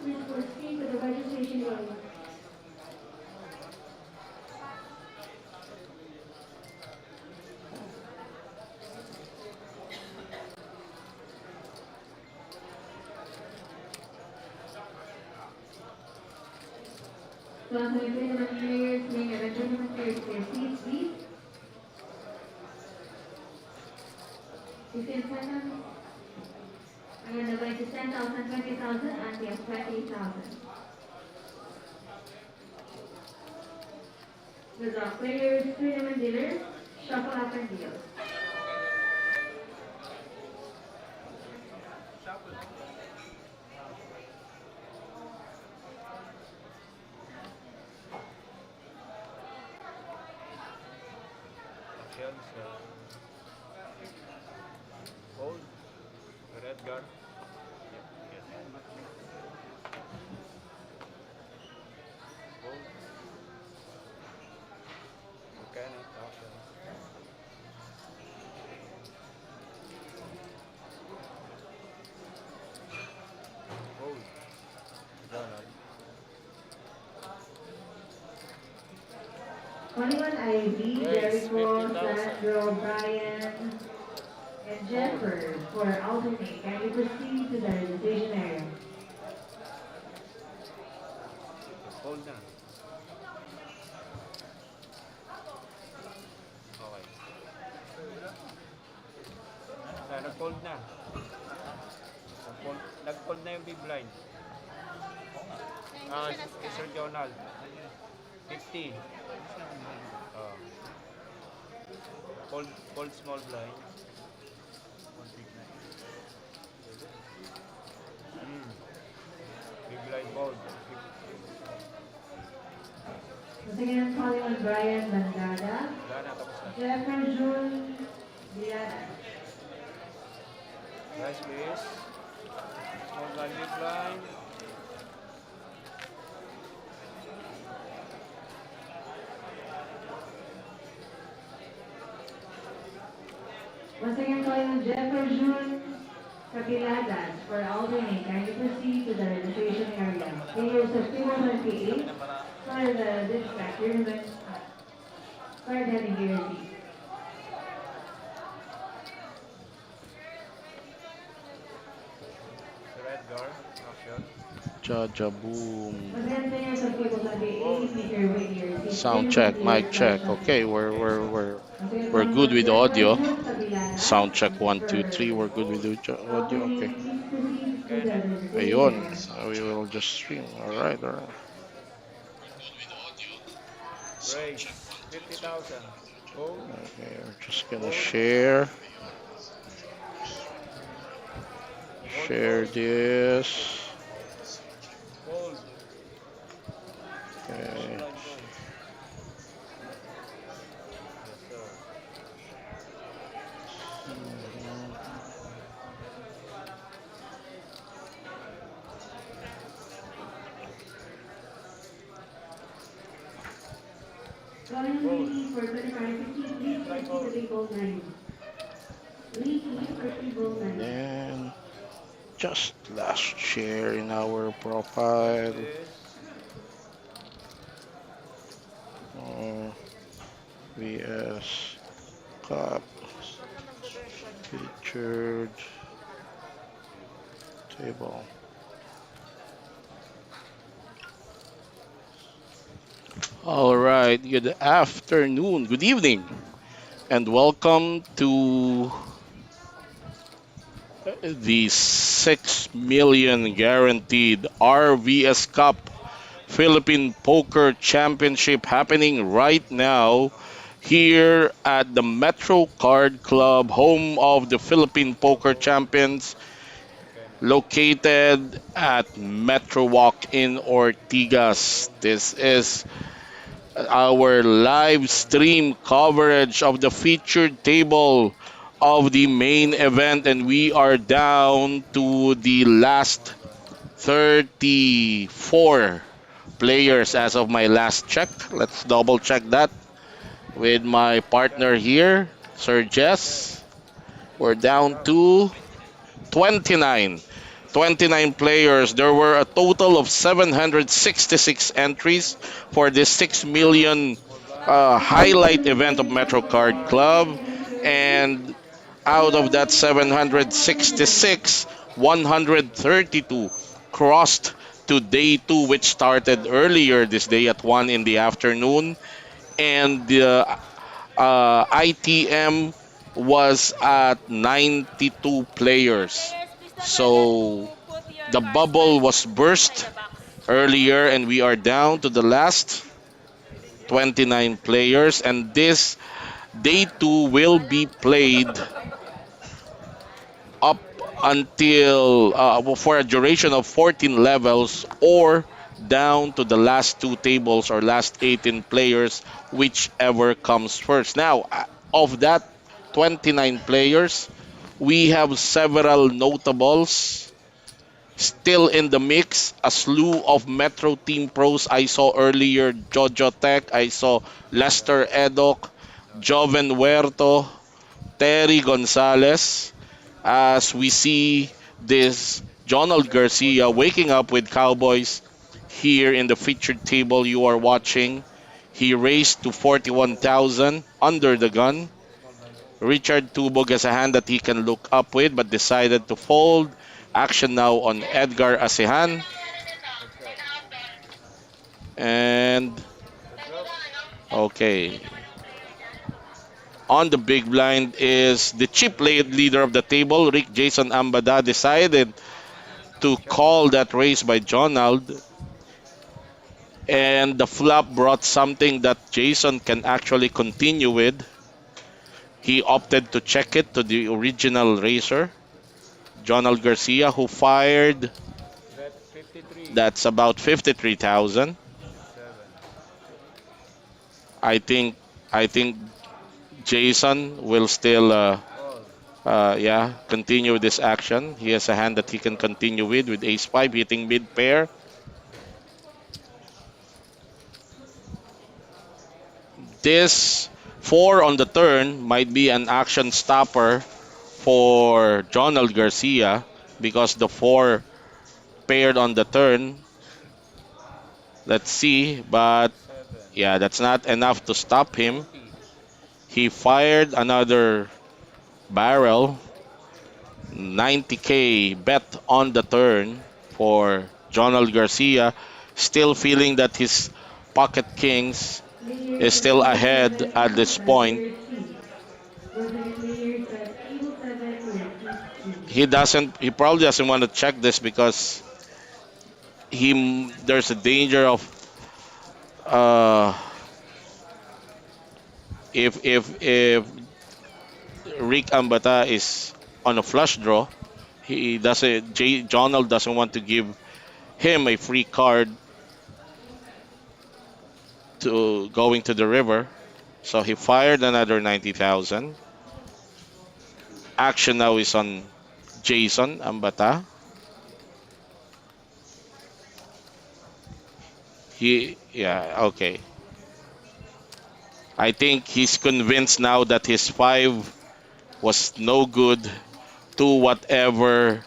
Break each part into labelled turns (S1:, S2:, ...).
S1: Please proceed to the registration area. So, ang salita naman players, may eventual naman players their seats, please. 15 seconds. Again, the price is 10,000, 20,000, and we have 20,000. With the players, tournament dealers, shuffle up and deal.
S2: Hold. Red guard. Yep. Yes. Hold. Mechanic. Action. Hold. Donald.
S1: 21 Ivy,
S2: Raise,
S1: Jericho,
S2: 50,000.
S1: Sandro, Brian, and Jennifer for alternate. Can you proceed to the registration area?
S2: Hold na. Okay. Nag-fold na. Nag-fold na yung big blind. Sir Jonald. 50. Oh. Fold small blind. Big blind fold.
S1: Once again, calling on Brian Bandada,
S2: Wala na, tapos na.
S1: Jeffrey June, Diana.
S2: Guys, please. Small blind, big blind.
S1: Once again, calling on Jeffrey June, Capiladas for alternate. Can you proceed to the registration area? Players of 228 for the dispatch tournament. Card heading gear seat.
S2: Red guard. Action.
S3: Jaja boom.
S1: Once again, players of 228 make your way to your seat.
S3: Sound check, mic check. Okay, we're good with audio. Sound check 1 2 3. We're good with audio. Okay. Ayun. We will just stream. All right.
S2: Raise. 50,000. Hold.
S3: Okay, we're just gonna share this.
S2: Hold.
S3: Okay.
S2: Blind fold. Yes, sir.
S1: Calling Lee for 2550, please proceed to the table 9. Lee for table 9.
S3: And just last share in our profile. RVS Cup featured table. All right, good afternoon, good evening, and welcome to the 6 million guaranteed RVS Cup Philippine Poker Championship happening right now here at the Metro Card Club, home of the Philippine Poker Champions, located at Metro Walk in Ortigas. This is our live stream coverage of the featured table of the main event, and we are down to the last 34 players as of my last check. Let's double check that with my partner here, Sir Jess. We're down to 29. 29 players. There were a total of 766 entries for this 6 million
S2: Small blind.
S3: highlight event of
S1: Congratulations,
S3: Metro
S1: Captain
S3: Card
S1: Ron. Your
S3: Club.
S1: entry
S3: And out of that 766, 132 crossed to day two, which started earlier this day at 1 in the afternoon. And the ITM was at 92 players.
S4: RVS, please don't forget
S3: So
S4: to put your
S3: the
S4: cards
S3: bubble
S4: wisely
S3: was
S4: inside
S3: burst
S4: the box.
S3: earlier, and we are down to the last 29 players. And this day two will be played up until for a duration of 14 levels, or down to the last two tables or last 18 players, whichever comes first. Now, of that 29 players, we have several notables still in the mix. A slew of Metro Team pros. I saw earlier Jojo Tech, I saw Lester Edok, Joven Huerto, Terry Gonzalez, as we see this Jonald Garcia waking up with Cowboys here in the featured table you are watching. He raced to 41,000 under the gun.
S2: Small blind.
S3: Richard Tubog has a hand that he can look up with but decided to fold. Action now on Edgar Asehan.
S2: Heads up.
S3: And
S2: Heads up.
S3: okay. On the big blind is the chip leader of the table, Rick Jason Ambada, decided to
S2: Check.
S3: call that race by Jonald, and the flop brought something that Jason can actually continue with. He opted to check it to the original racer, Jonald Garcia, who fired.
S2: Bet 53.
S3: That's about 53,000.
S2: 7.
S3: I think Jason will still
S2: All.
S3: yeah, continue this action. He has a hand that he can continue with ace 5 hitting mid pair. This 4 on the turn might be an action stopper for Jonald Garcia, because the 4 paired on the turn. Let's see, but
S2: 7.
S3: yeah, that's not enough to stop him.
S2: 40.
S3: He fired another barrel. 90K bet on the turn for Jonald Garcia, still feeling that his pocket kings is
S1: players at
S3: still
S1: table
S3: ahead
S1: 7,
S3: at
S1: please
S3: this
S1: have
S3: point.
S1: your seats. Once again, players at table 7, your seats, please.
S3: He probably doesn't want to check this because there's a danger of uh, if Rick Ambata is on a flush draw, Jonald doesn't want to give him a free card to going to the river. So he fired another 90,000. Action now is on Jason Ambata. Yeah, okay. I think he's convinced now that his 5 was no good to whatever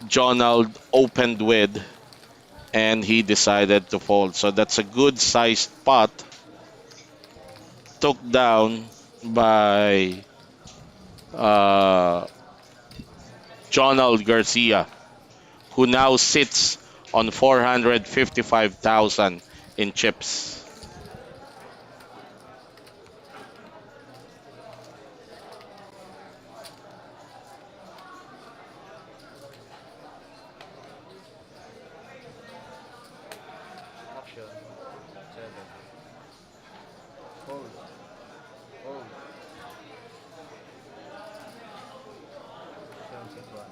S3: Jonald opened with, and he decided to fold. So that's a good sized pot, took down by uh, Jonald Garcia, who now sits on 455,000 in chips.
S2: Action. 7. Hold. Hold. 7 set 1.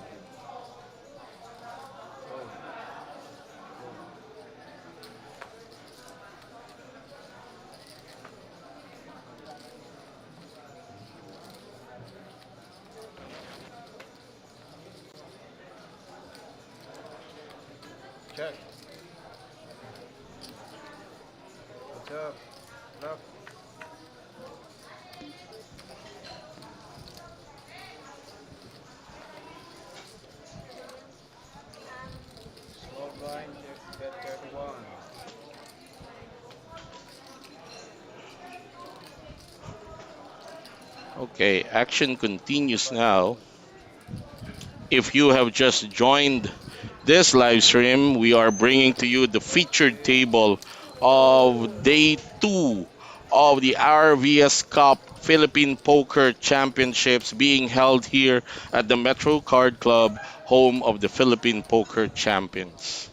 S2: Hold. Hold. Check. What's up? Lock.
S3: Okay, action continues now. If you have just joined this live stream, we are bringing to you the featured table of day two of the RVS Cup Philippine Poker Championships being held here at the Metro Card Club, home of the Philippine Poker Champions.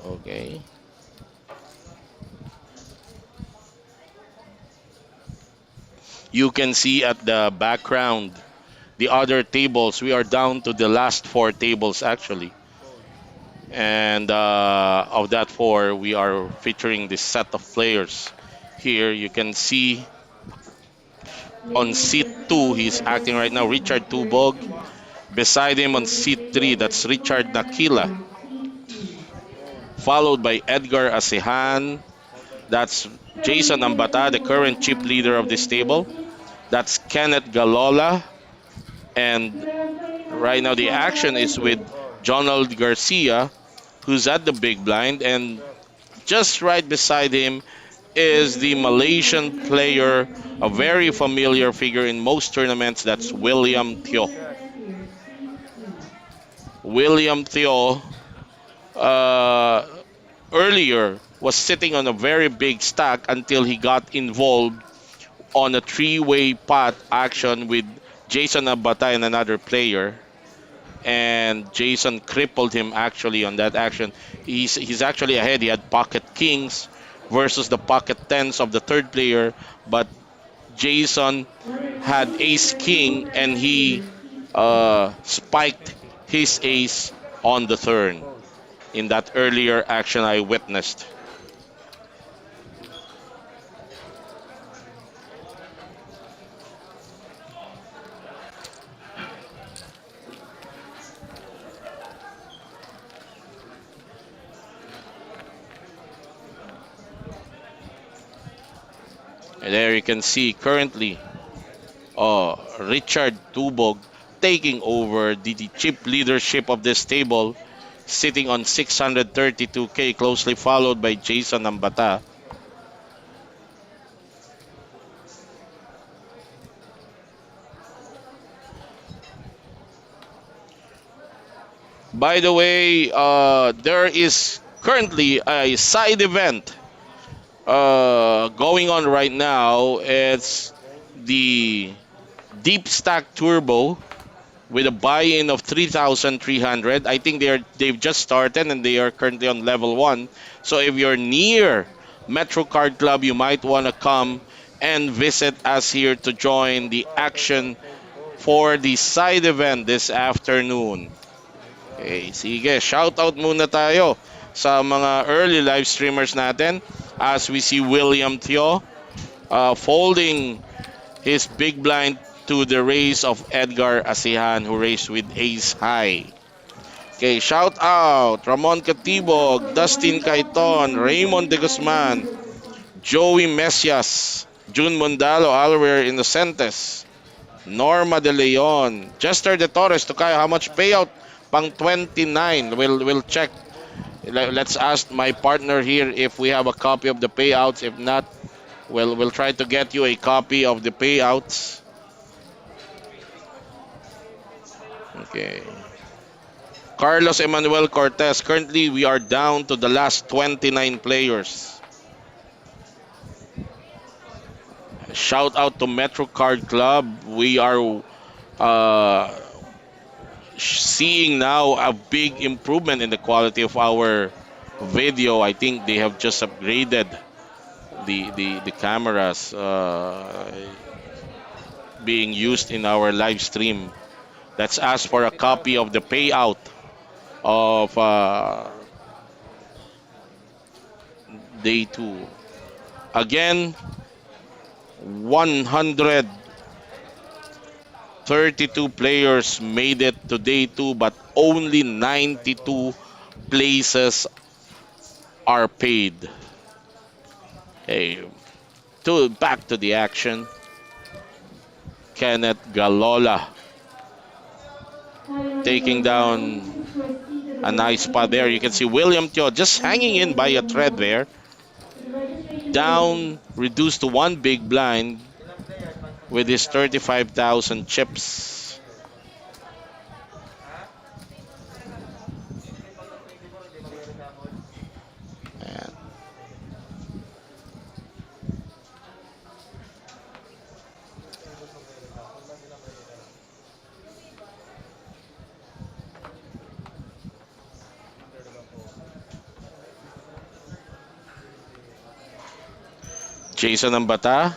S3: Okay. You can see at the background the other tables. We are down to the last four tables actually.
S2: Fold.
S3: And of that four, we are featuring this set of players. Here you can see on
S1: Ladies,
S3: seat
S1: let's
S3: two,
S1: go
S3: he's
S1: level
S3: acting right now,
S1: 2,
S3: Richard
S1: your
S3: Tubog.
S1: seat.
S3: Beside him on
S1: Ladies,
S3: seat three,
S1: ladies,
S3: that's
S1: let's go
S3: Richard
S1: level
S3: Nakila.
S1: 2, seat 2.
S2: Fold.
S3: Followed by Edgar Asihan.
S2: Fold and fold.
S3: That's Jason
S1: Currently, there
S3: Ambata,
S1: is
S3: the
S1: one
S3: current chip
S1: hand
S3: leader of this table.
S1: raising.
S3: That's Kenneth Galola.
S1: To
S3: And
S1: the playing
S3: right now
S1: audience,
S3: the
S1: one
S3: action
S1: level
S3: is with
S1: 2.
S2: Fold.
S3: Jonald Garcia, who's at the big blind. And
S2: Check.
S3: just right beside him is
S1: Ladies,
S3: the
S1: ladies,
S3: Malaysian
S1: please go
S3: player,
S1: back to
S3: a
S1: seat
S3: very
S1: 2.
S3: familiar figure in most tournaments. That's
S1: Ladies,
S3: William
S1: let's go
S3: Teo.
S2: Check.
S1: return to your seat 2.
S3: William Teo uh, earlier was sitting on a very big stack until he got involved on a three-way pot action with Jason Abata and another player. And Jason crippled him actually on that action. He's actually ahead. He had pocket kings versus the pocket tens of the third player, but Jason had
S1: Ladies,
S3: ace
S1: let's go
S3: king and
S1: return to
S3: he
S1: your seat 2.
S3: spiked his ace on the turn
S2: Fold.
S3: in that earlier action I witnessed. And there you can see currently Richard Tubog taking over the chip leadership of this table, sitting on 632k, closely followed by Jason Ambata. By the way, there is currently a side event going on right now. It's the Deep Stack Turbo with a buy-in of 3,300. I think they've just started and they are currently on level 1. So if you're near Metro Card Club, you might want to come and visit us here to join the
S2: Fold.
S3: action
S2: Fold. Fold.
S3: for the side event this afternoon. Okay, sige, shout out muna tayo sa mga early live streamers natin as we see William Teo folding his big blind to the raise of Edgar Asihan who raced with ace high. Okay, shout out Ramon Catibog,
S1: Now,
S3: Dustin
S1: one
S3: Caiton, Raymond de
S1: 1,025
S3: Guzman,
S1: units.
S3: Joey Mesias, Jun Mondalo, Alwer Innocentes, Norma De Leon, Jester De Torres, Tokayo, how much payout? Pang 29. We'll check. Let's ask my partner here if we have a copy of the payouts. If not, we'll try to get you a copy of the payouts. Okay. Carlos Emmanuel Cortez. Currently, we are down to the last 29 players. Shout out to Metro Card Club. We are uh, seeing now a big improvement in the quality of our
S2: Fold.
S3: video. I think they have just upgraded the cameras being used in our live stream. Let's ask for a copy of the payout of day two. Again, 132 players made it to day two, but only 92 places are paid. Okay, back to the action. Kenneth Galola
S1: Hi,
S3: taking
S1: everyone.
S3: down
S1: Please proceed to
S3: A nice spot there. You can see William Teo just hanging in by a thread there.
S1: The registration fee
S3: Down, reduced to one big blind with his 35,000 chips. And Jason Ambata.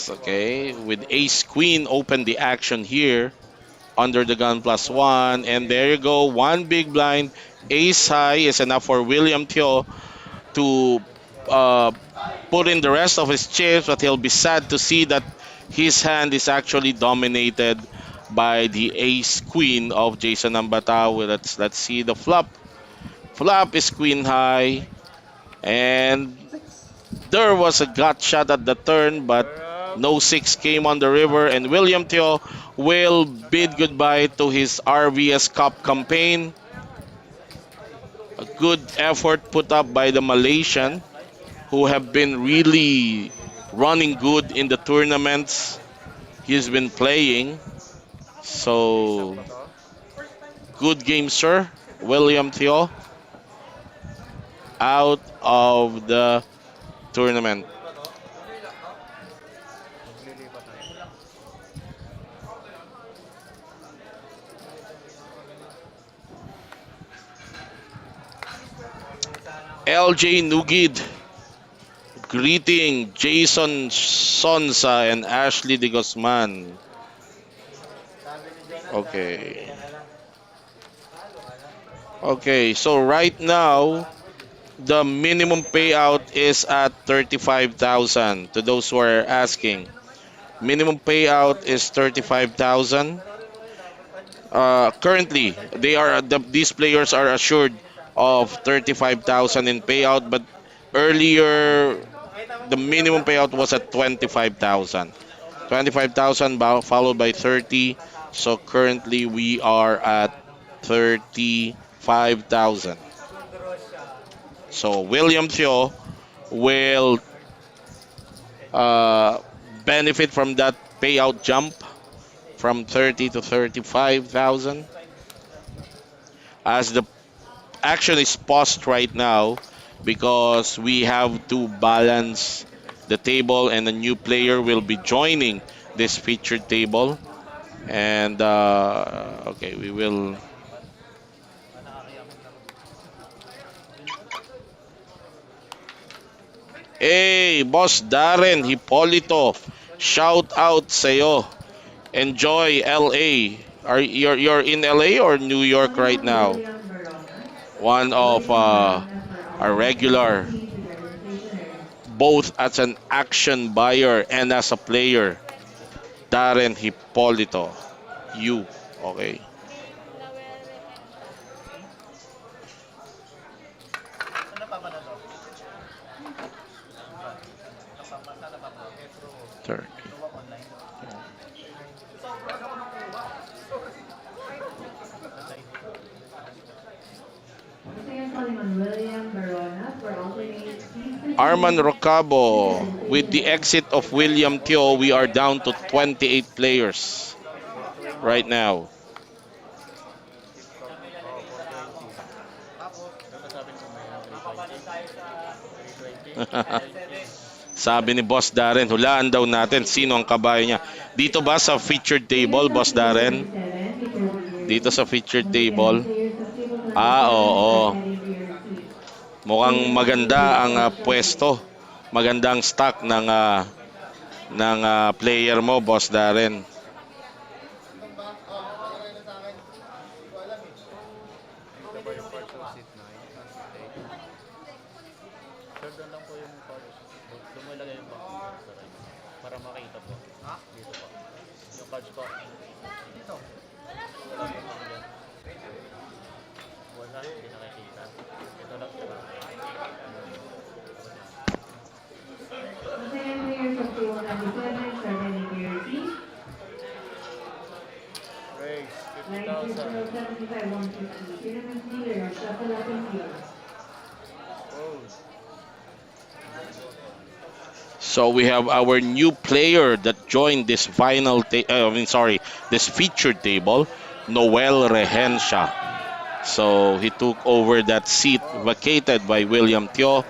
S3: Okay, with ace queen open the action here under the gun plus one, and there you go, one big blind. Ace high is enough for William Teo to uh, put in the rest of his chips, but he'll be sad to see that his hand is actually dominated by the ace queen of Jason Ambata. Well, let's see the flop. Flop is queen high, and there was a gut shot at the turn, but no six came on the river, and William Teo will bid goodbye to his RVS Cup campaign. A good effort put up by the Malaysian, who have been really running good in the tournaments he's been playing. So, good game, sir. William Teo out of the tournament.
S2: Maglilipat na.
S3: LJ Nugid greeting Jason Sonsa and Ashley De Guzman. Okay. Okay, so right now, the minimum payout is at 35,000 to those who are asking. Minimum payout is 35,000. Currently, these players are assured of 35,000 in payout, but earlier the minimum payout was at 25,000. 25,000 followed by 30. So currently we are at 35,000. So William Theo will uh, benefit from that payout jump from 30 to 35,000. As the action is paused right now because we have to balance the table, and a new player will be joining this featured table. And okay, we will. Hey, Boss Darren Hipolito, shout out sa'yo. Enjoy LA. You're in LA or New York
S1: coming
S3: right
S1: from
S3: now?
S1: William Baronas.
S3: One of
S1: William Baronas for
S3: our
S1: alternate. Please
S3: regular,
S1: proceed to the registration area.
S3: both as an action buyer and as a player. Darren Hipolito. You. Okay. Turn.
S1: Once again, calling on William Baronas for alternate. Please
S3: Arman
S1: proceed to the
S3: Rocabo. With
S1: registration
S3: the
S1: area.
S3: exit of William Teo, we are down to 28 players right
S2: 420.
S3: now.
S2: Tip top. Oh, 420. Ano sabi ko may 320? 320.
S3: Sabi ni Boss Darren, hulaan daw natin sino ang kabayo niya. Dito ba sa featured table,
S1: Players of
S3: Boss
S1: table
S3: Darren?
S1: 27, feature
S3: Dito
S1: years.
S3: sa featured
S1: Once again,
S3: table.
S1: players of table
S3: Ah,
S1: 27 start
S3: oo.
S1: heading to your seat.
S3: Mukhang
S1: Players of
S3: maganda
S1: table
S3: ang
S1: 12 shall
S3: pwesto. Maganda ang stock ng player mo, Boss Darren.
S2: Dito ba yung parts of seat 9? Seat 8? Sir, doon lang po yung parts. Doon mo ilagay yung box dito, sir. Para makita po. Dito po. Yung cards po. Dito. Wala po lang dyan. Wala, hindi nakikita. Ito lang sir.
S1: Once again, players of table 27 start heading to your seat.
S2: Raise,
S1: Line
S2: 50,000.
S1: 175-150. Tournament leader, shuffle up and deal.
S3: So we have our new player that joined this this featured table, Noel Rehencia. So he took over that seat vacated by William Teo.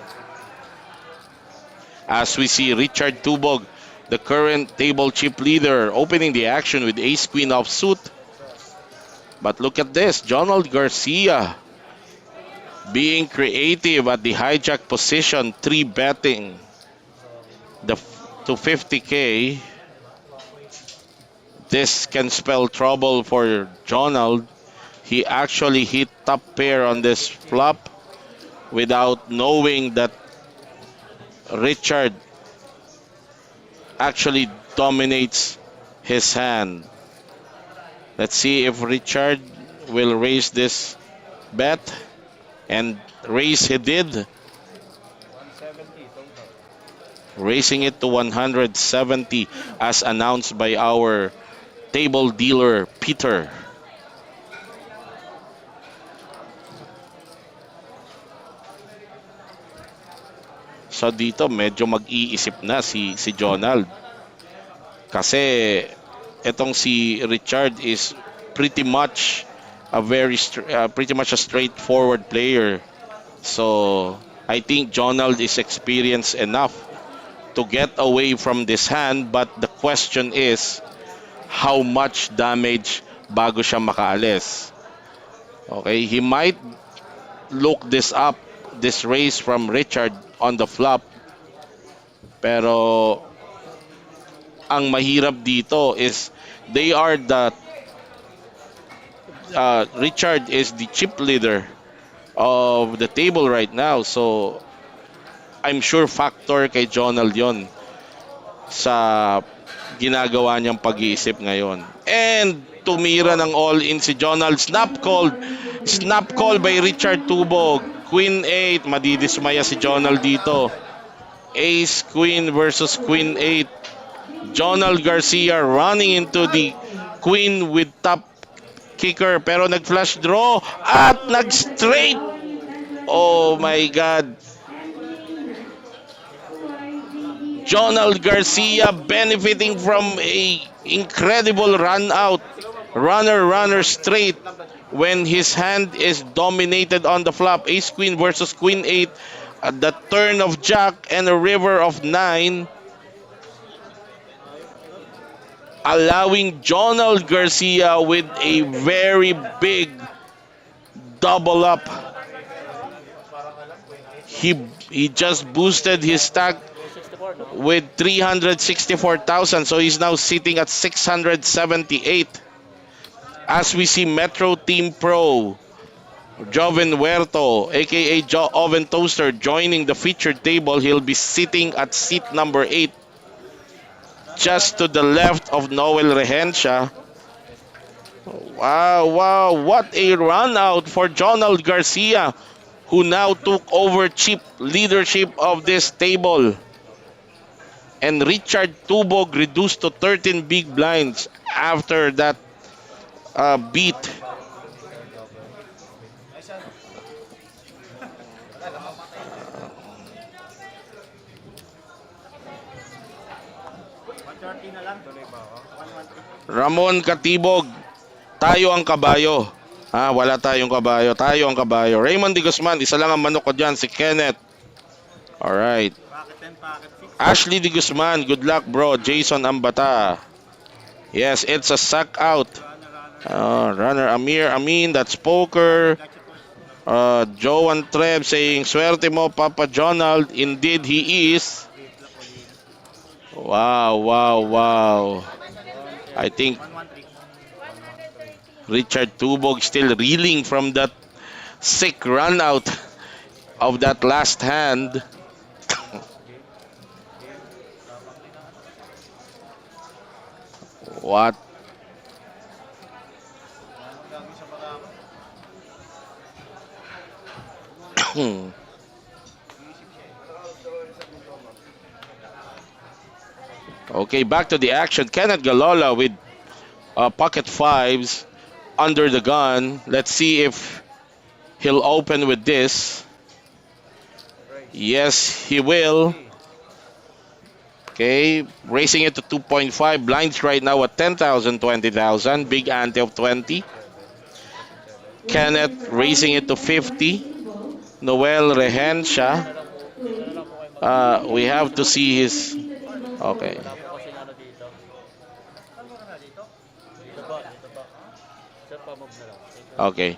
S3: As we see Richard Tubog, the current table chip leader, opening the action with ace queen offsuit. But look at this, Jonald Garcia being creative at the hijack position, 3-betting to 50K. This can spell trouble for Jonald. He actually hit top pair on this flop without knowing that Richard actually dominates his hand. Let's see if Richard will raise this bet. And raise he did. Raising it to 170 as announced by our table dealer Peter. So dito medyo mag-iisip na si Jonald. Kasi etong si Richard is pretty much a straightforward player. So I think Jonald is experienced enough to get away from this hand, but the question is how much damage bago siya makaalis. Okay, he might look this raise from Richard on the flop. Pero ang mahirap dito is Richard is the chip leader of the table right now. So I'm sure factor kay Jonald yon sa ginagawa niyang pag-iisip ngayon. And tumira ng all-in si Jonald. Snap call by Richard Tubog. Queen 8. Madidismaya si Jonald dito. Ace Queen versus Queen 8. Jonald Garcia running into the Queen with top kicker pero nag-flush draw at nag-straight. Oh my God. Jonald Garcia benefiting from a incredible runner straight when his hand is dominated on the flop. Ace Queen versus Queen 8 at the turn of Jack and a river of 9, allowing Jonald Garcia with a very big double up. He just boosted his stack with 364,000, so he's now sitting at 678. As we see Metro Team Pro Joven Huerto, aka Oven Toaster, joining the featured table. He'll be sitting at seat number 8, just to the left of Noel Rehencia. Wow, what a run out for Jonald Garcia, who now took over chip leadership of this table. And Richard Tubog reduced to 13 big blinds after that beat. Ramon Katibog, tayo ang kabayo. Wala tayong kabayo. Tayo ang kabayo. Raymond de Guzman, isa lang ang manok ko dyan, si Kenneth. Alright. Ashley de Guzman, good luck bro. Jason Ambata. Yes, it's a suck out. Runner Amir Amin, that's poker. Joan Treb saying, swerte mo Papa Jonald. Indeed he is. Wow. I think Richard Tubog still reeling from that sick run out of that last hand. What? Okay, back to the action. Kenneth Galola with pocket fives. under the gun. Let's see if he'll open with this.
S2: Raise.
S3: Yes, he will.
S2: Okay.
S3: Okay, raising it to 2.5. Blinds right now at 10,000, 20,000. Big ante of 20.
S2: 7.
S1: Once again,
S3: Kenneth
S1: for all
S3: raising it to
S1: remaining unlocked
S3: 50.
S1: tables,
S3: Noel
S2: Dito
S3: Rehencia.
S2: na lang po. Dito na lang po kayo
S3: We
S1: please
S3: have to
S1: ensure
S3: see
S1: you
S3: his.
S1: proceed to table
S3: Okay.
S1: 4.
S2: Wala po kasi ano dito. Dito ba? Dito ba? Sir, pa-move na lang. Thank you.
S3: Okay.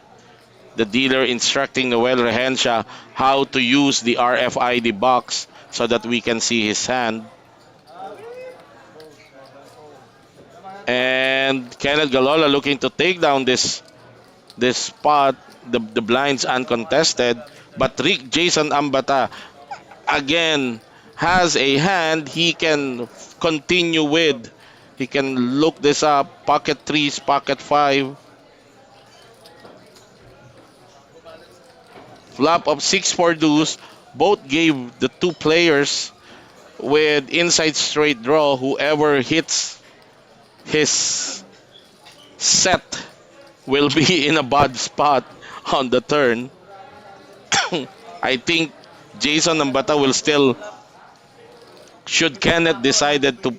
S3: The dealer instructing Noel Rehencia how to use the RFID box so that we can see his hand. And Kenneth Galola looking to take down this spot, the blinds uncontested. But Rick Jason Ambata again has a hand he can continue with. He can look this up. Pocket threes, pocket five. Flop of 6-4 deuce. Both gave the two players with inside straight draw. Whoever hits his set will be in a bad spot on the turn. I think Jason Ambata will still, should Kenneth decided to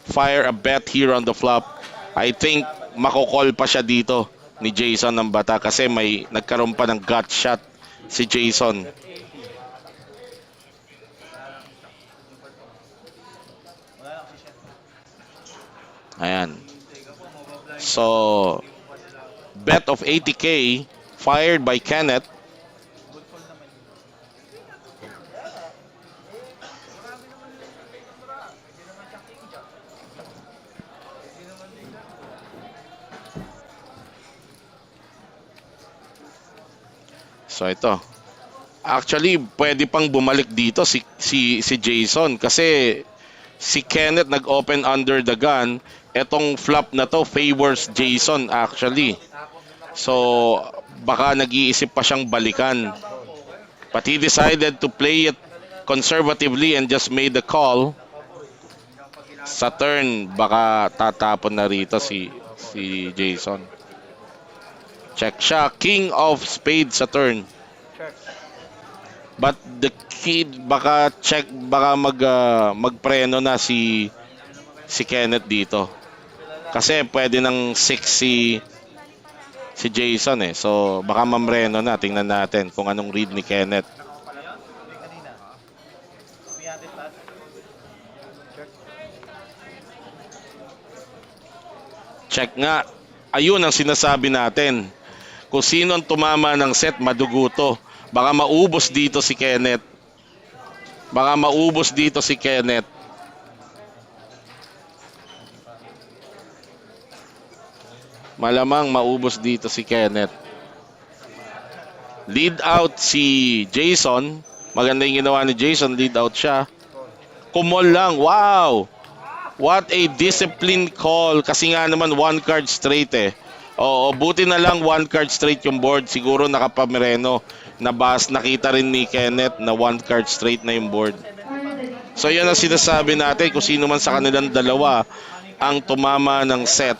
S3: fire a bet here on the flop, I think makokol pa siya dito ni Jason Ambata kasi may nagkaroon pa ng gut shot si Jason.
S2: Bet 80.
S3: Ayan. So, bet of 80K fired by Kenneth. So ito. Actually, pwede pang bumalik dito si Jason kasi si Kenneth nag-open under the gun. Etong flop na to favors Jason actually. So, baka nag-iisip pa siyang balikan. But he decided to play it conservatively and just made the call. Sa turn, baka tatapon na rito si Jason. Check siya. King of spades sa turn.
S2: Check.
S3: But the kid, baka check, baka magpreno na si Kenneth dito. Kasi pwede ng 6 si Jason eh. So baka mamreno na. Tingnan natin kung anong read ni Kenneth. Check nga. Ayun ang sinasabi natin. Kung sino ang tumama ng set, maduguto. Baka maubos dito si Kenneth. Baka maubos dito si Kenneth. Malamang maubos dito si Kenneth. Lead out si Jason. Maganda yung ginawa ni Jason. Lead out siya. Kumol lang. Wow! What a disciplined call. Kasi nga naman one card straight eh. Oo, buti na lang one card straight yung board. Siguro nakapamereno. Nakita rin ni Kenneth na one card straight na yung board. So yan ang sinasabi natin. Kung sino man sa kanilang dalawa ang tumama ng set,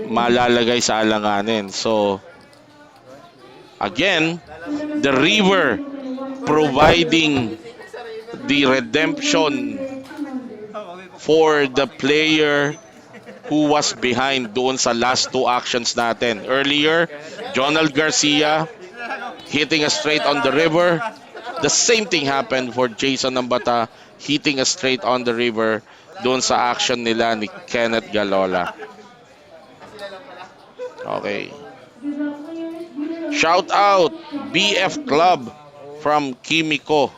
S3: malalagay sa alanganin. So, again, the river providing the redemption for the player who was behind doon sa last two actions natin. Earlier, Jonald Garcia hitting a straight on the river. The same thing happened for Jason Ambata hitting a straight on the river doon sa action nila ni Kenneth Galola. Okay. Shout out BF Club from Kimiko.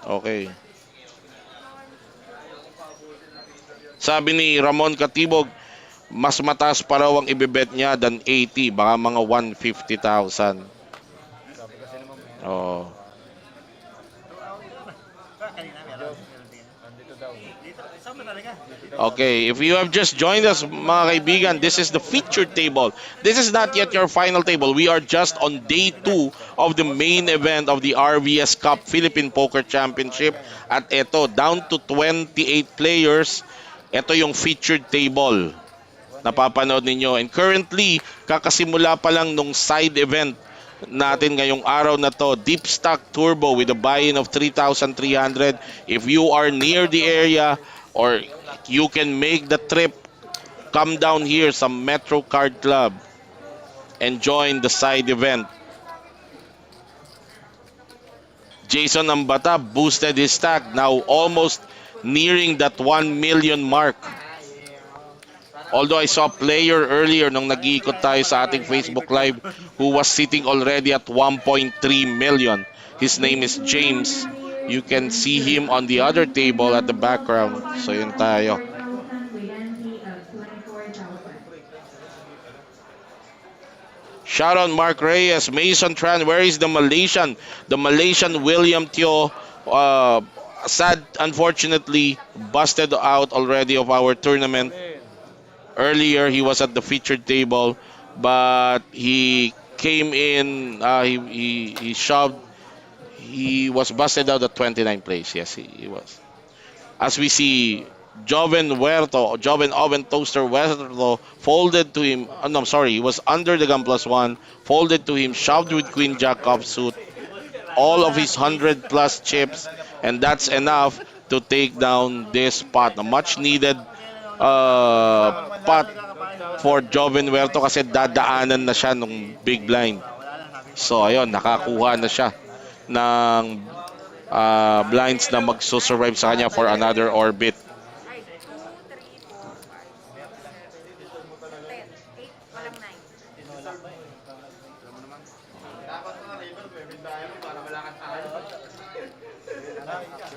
S3: Okay. Sabi ni Ramon Katibog, mas mataas pa raw ang ibebet niya than 80, baka mga 150,000. Oh. Okay, if you have just joined us mga kaibigan, this is the featured table. This is not yet your final table. We are just on day 2 of the main event of the RVS Cup Philippine Poker Championship. At ito, down to 28 players. Ito yung featured table. napapanood ninyo. And currently, kakasimula pa lang nung side event natin ngayong araw na to, Deep Stock Turbo with a buy-in of 3,300. If you are near the area or you can make the trip, come down here sa Metro Card Club and join the side event. Jason Ambata boosted his stack, now almost nearing that 1 million mark. Although I saw a player earlier nung nag-iikot tayo sa ating Facebook Live who was sitting already at 1.3 million. His name is James. You can see him on the other table at the background. So yun tayo. Shout out Mark Reyes, Mason Tran, where is the Malaysian? The Malaysian William Teo, sad unfortunately, busted out already of our tournament. Earlier he was at the featured table, but he came in, he shoved, he was busted out at 29th place. Yes, he was. As we see, Joven Oven Toaster Huerto folded to him. Oh, no, I'm sorry. He was under the gun +1, folded to him, shoved with Queen Jack offsuit, all of his 100 plus chips, and that's enough to take down this pot. A much needed pot for Joven Huerto kasi dadaanan na siya nung big blind. So ayun, nakakuha na siya ng blinds na magsusurvive sa kanya for another orbit.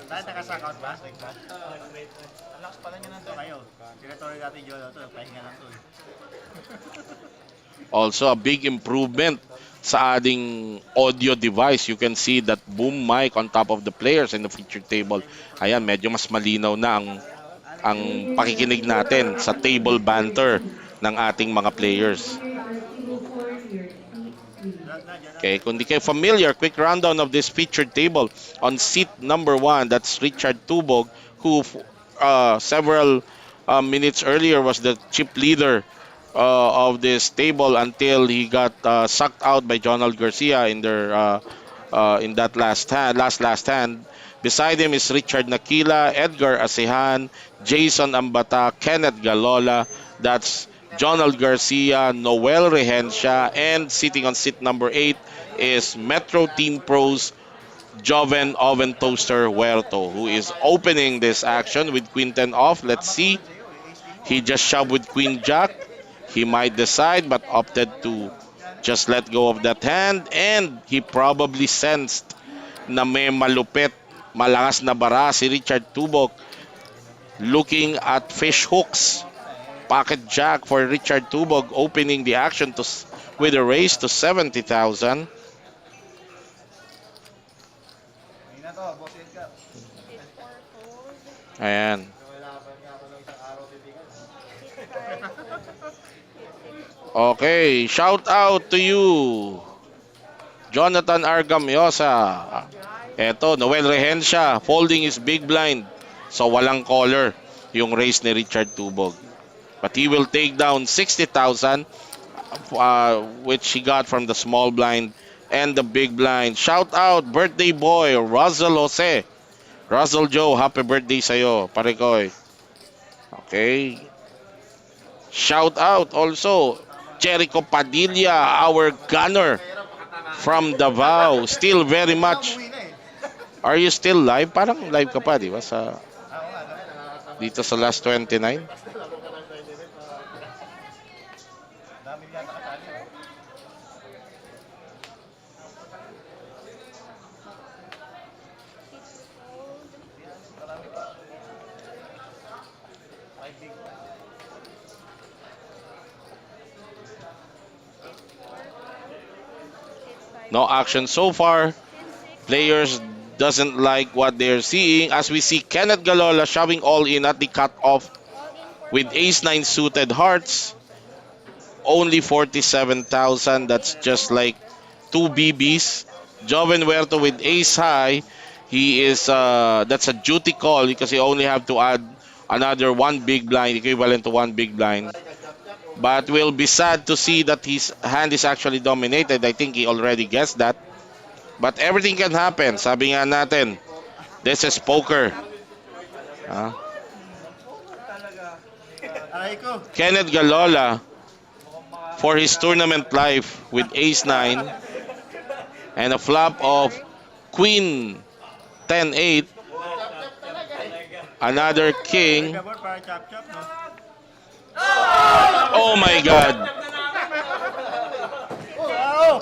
S2: Nakasakot ba? Ang lakas pala nyo nandun kayo. Territory natin yun, pahinga lang to.
S3: Also a big improvement sa ating audio device. You can see that boom mic on top of the players in the featured table. Ayan, medyo mas malinaw na ang pakikinig natin sa table banter ng ating mga players. Okay, kung di kayo familiar, quick rundown of this featured table. On seat number 1, that's Richard Tubog, who several minutes earlier was the chip leader of this table until he got sucked out by Jonald Garcia in their in that last hand. Beside him is Richard Nakila, Edgar Asehan, Jason Ambata, Kenneth Galola. That's Jonald Garcia, Noel Rehencia, and sitting on seat number 8 is Metro Team Pros Joven Oven Toaster Huerto, who is opening this action with Queen 10 off. Let's see. He just shoved with Queen Jack. He might decide but opted to just let go of that hand, and he probably sensed na may malupit, malakas na bara si Richard Tubok, looking at fish hooks. Pocket Jack for Richard Tubog, opening the action with a raise to 70,000. Ayan. Okay, shout out to you, Jonathan Argamiosa. Eto, Noel Rehencia folding his big blind. So walang caller yung raise ni Richard Tubog. But he will take down 60,000, which he got from the small blind and the big blind. Shout out birthday boy Russell Jose. Russell Joe, happy birthday sa'yo, pare koy. Okay. Shout out also Jericho Padilla, our gunner from Davao. Still very much. Are you still live? Parang live ka pa, di ba? Dito sa last 29. No action so far. Players doesn't like what they're seeing as we see Kenneth Galola shoving all in at the cutoff with ace-9 suited hearts. Only 47,000. That's just like 2 BBs. Joven Huerto with ace high. He is that's a duty call because you only have to add another 1 big blind, equivalent to 1 big blind. But we'll be sad to see that his hand is actually dominated. I think he already guessed that. But everything can happen. Sabi nga natin, this is poker. Ah. Kenneth Galola for his tournament life with ace-9 and a flop of queen 10-8. Another king. Oh my God.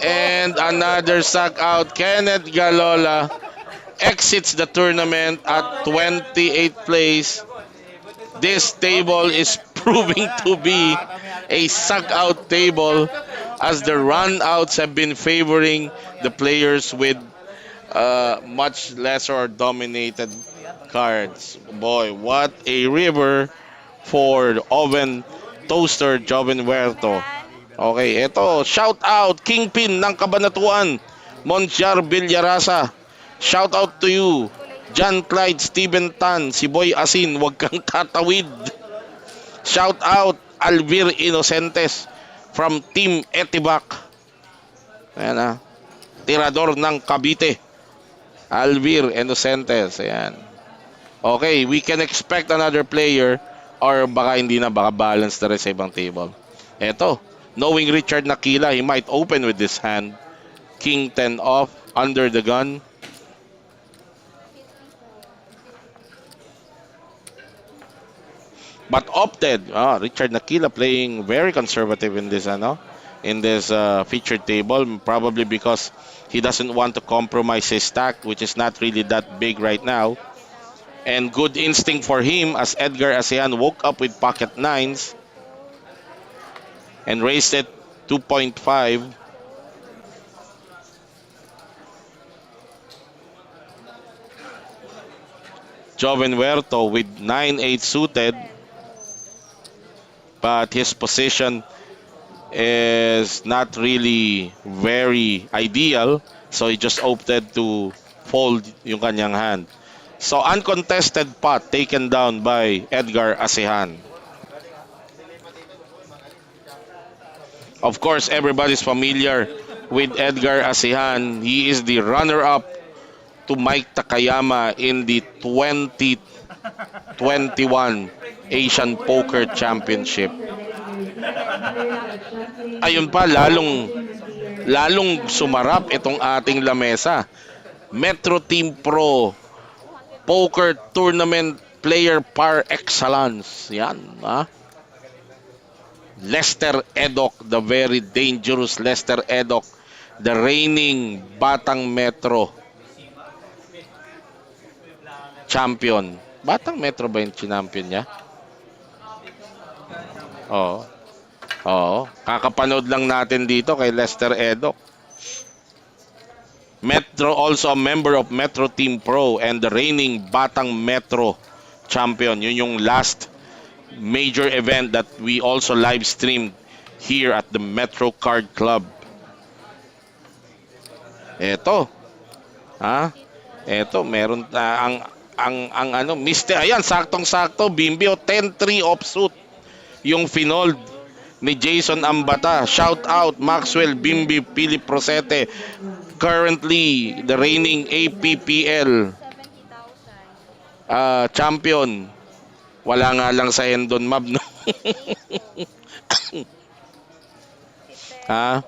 S3: And another sack out. Kenneth Galola exits the tournament at 28th place. This table is proving to be a suck out table as the run outs have been favoring the players with much lesser dominated cards. Boy, what a river for Oven Toaster Joven Huerto. Okay, ito, shout out Kingpin ng Kabanatuan, Monjar Villarasa. Shout out to you, John Clyde Steven Tan, si Boy Asin, wag kang tatawid. Shout out Alvir Inocentes from Team Etibac. Ayan ah, tirador ng Cavite. Alvir Inocentes, ayan. Okay, we can expect another player or baka hindi na, baka balance na rin sa ibang table. Eto, knowing Richard Nakila, he might open with this hand. King 10 off, under the gun. But opted, Richard Nakila playing very conservative in this featured table, probably because he doesn't want to compromise his stack, which is not really that big right now. And good instinct for him as Edgar Asean woke up with pocket nines and raised it 2.5. Joven Huerto with 9-8 suited, but his position is not really very ideal, so he just opted to fold yung kanyang hand. So uncontested pot taken down by Edgar Asehan. Of course, everybody's familiar with Edgar Asehan. He is the runner-up to Mike Takayama in the 2021 Asian Poker Championship. Ayun pa, lalong sumarap itong ating lamesa. Metro Team Pro Poker Tournament Player par excellence. Yan, ha? Lester Edok, the very dangerous Lester Edok, the reigning Batang Metro champion. Batang Metro ba yung champion niya? Oo. Oo. Kakapanood lang natin dito kay Lester Edok. Metro, also a member of Metro Team Pro and the reigning Batang Metro champion. Yun yung last major event that we also live streamed here at the Metro Card Club. Eto. Ha? Eto, meron ang Mr. Ayan, saktong-sakto, Bimbio 10-3 offsuit. Yung finold ni Jason Ambata. Shout out Maxwell Bimbi Philip Rosete. Currently the reigning APPL champion. Wala nga lang sa Hendon Mab, no? Ha?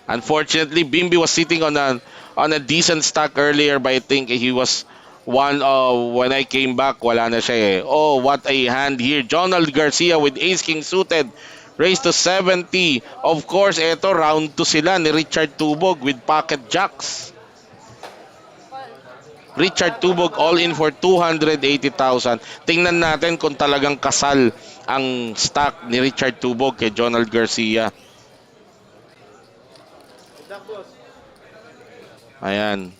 S3: Unfortunately, Bimbi was sitting on a decent stack earlier, but I think he was one when I came back, wala na siya eh. Oh, what a hand here. Jonald Garcia with Ace King suited. Raised to 70. Of course, eto, round 2 sila ni Richard Tubog with pocket jacks. Richard Tubog all in for 280,000. Tingnan natin kung talagang kasal ang stack ni Richard Tubog kay Jonald Garcia. Ayan.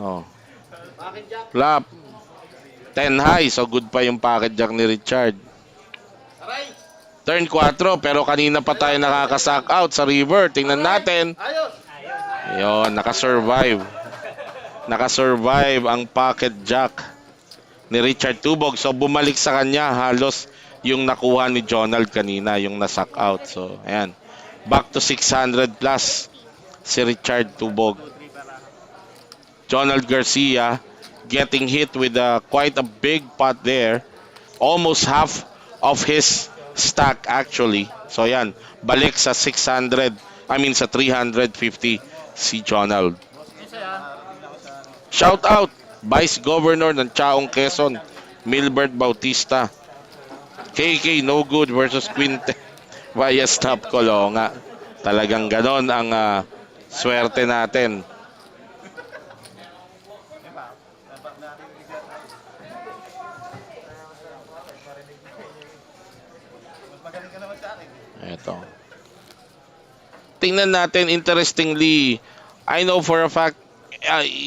S3: Oh. Flop. 10 high, so good pa yung pocket jack ni Richard. Turn 4, pero kanina pa tayo nakakasack out sa river. Tingnan natin. Ayun, nakasurvive. Nakasurvive ang pocket jack ni Richard Tubog. So bumalik sa kanya halos yung nakuha ni Jonald kanina, yung nasak out. So ayan, back to 600 plus si Richard Tubog.
S2: 2-3 para.
S3: Jonald Garcia getting hit with quite a big pot there. Almost half of his stack actually. So yan, balik sa 600, I mean sa 350 si Jonald.
S2: Isa yan.
S3: Shout out Vice Governor ng Chaong Quezon, Milbert Bautista. KK no good versus Quinte via stop call. Oo nga, talagang ganon ang swerte natin. Ito. Tingnan natin, interestingly, I know for a fact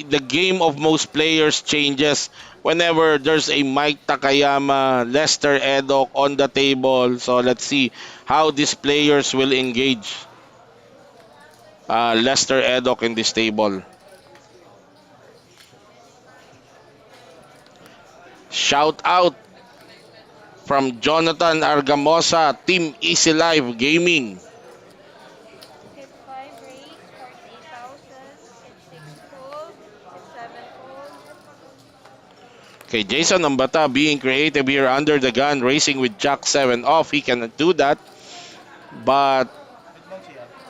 S3: the game of most players changes whenever there's a Mike Takayama, Lester Edok on the table. So let's see how these players will engage Lester Edok in this table. Shout out from Jonathan Argamosa, Team Easy Life Gaming.
S4: Hit 5 raise, 48,000. Hit 6 fold. Hit 7 fold.
S3: Okay, Jason Ambata being creative here under the gun, racing with Jack 7 off. He cannot do that. But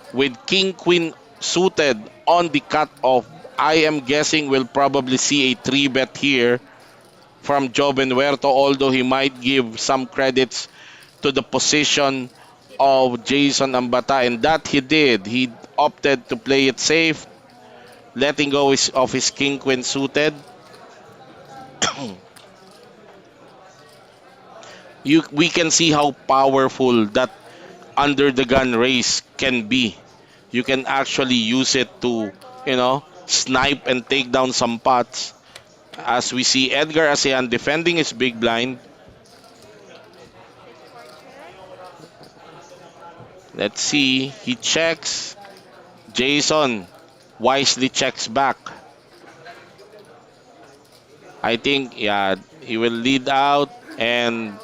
S3: with King Queen suited on the cutoff, I am guessing we'll probably see a 3-bet here from Joven Huerto, although he might give some credits to the position of Jason Ambata, and that he did. He opted to play it safe, letting go of his King Queen suited. We can see how powerful that under the gun race can be. You can actually use it to, snipe and take down some pots. As we see Edgar Asian defending his big blind. Let's see. He checks. Jason wisely checks back. I think, yeah, he will lead out and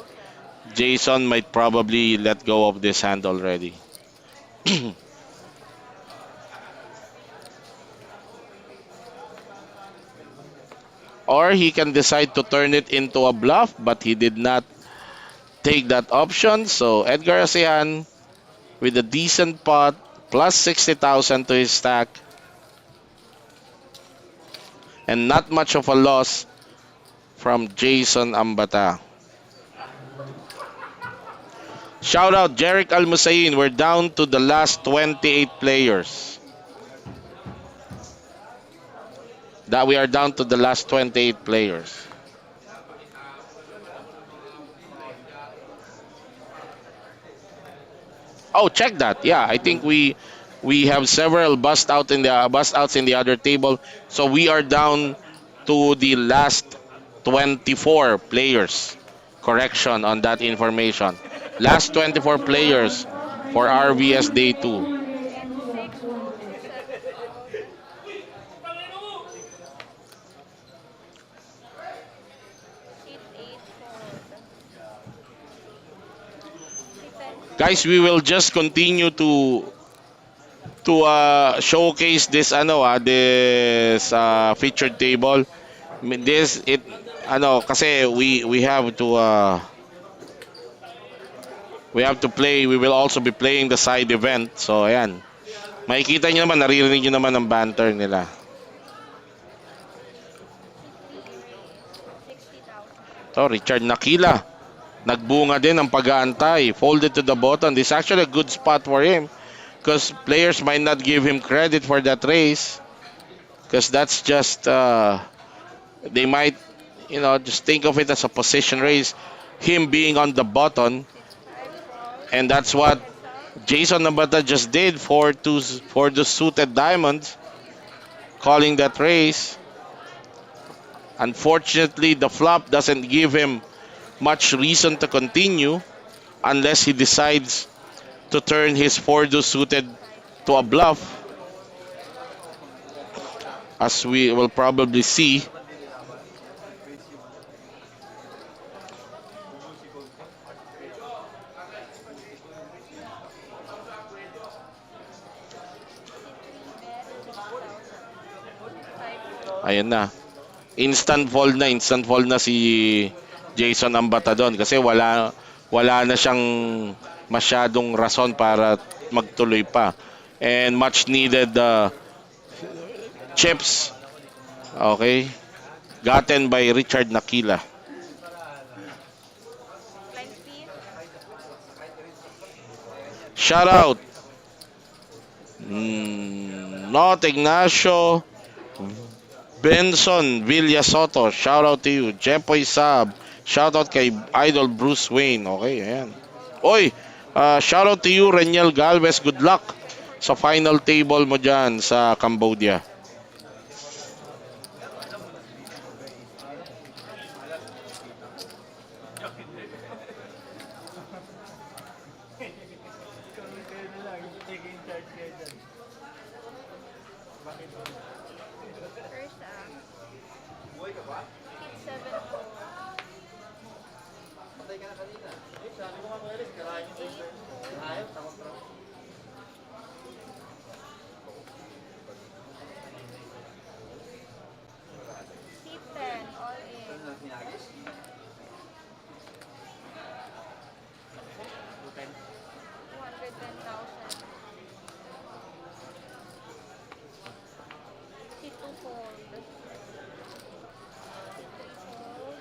S3: Jason might probably let go of this hand already. Or he can decide to turn it into a bluff, but he did not take that option. So Edgar Asian with a decent pot, plus 60,000 to his stack. And not much of a loss from Jason Ambata. Shout out Jeric Almusain. We're down to the last 28 players. We are down to the last 28 players. Oh, check that. Yeah, I think we have several bust outs in the other table. So we are down to the last 24 players. Correction on that information. Last 24 players for RVS Day 2. Guys, we will just continue to showcase this featured table. Kasi we have to play. We will also be playing the side event. So ayan. Makikita niyo naman, naririnig niyo naman ang banter nila. To Richard Nakila. Nagbunga din ang pag-aantay. Folded to the bottom. This is actually a good spot for him because players might not give him credit for that race because that's just they might just think of it as a position race, him being on the button, and that's what Jason Nabata just did for the suited diamonds, calling that race. Unfortunately, the flop doesn't give him much reason to continue unless he decides to turn his 4-2 suited to a bluff, as we will probably see. Ayan na. Instant fall na si Jason Ambata doon kasi wala na siyang masyadong rason para magtuloy pa. And much needed chips. Okay. Gotten by Richard Nakila.
S4: Line spin.
S3: Shout out. Not Ignacio Benson Villasoto. Shout out to you. Jepoy Sab. Shout out kay Idol Bruce Wayne. Okay, ayan. Oy, shout out to you Reniel Galvez. Good luck sa final table mo dyan sa Cambodia.
S4: First hit 7 fold. 8 fold. Hit 10 all in. 210,000. Hit 2 fold. Hit 3 fold.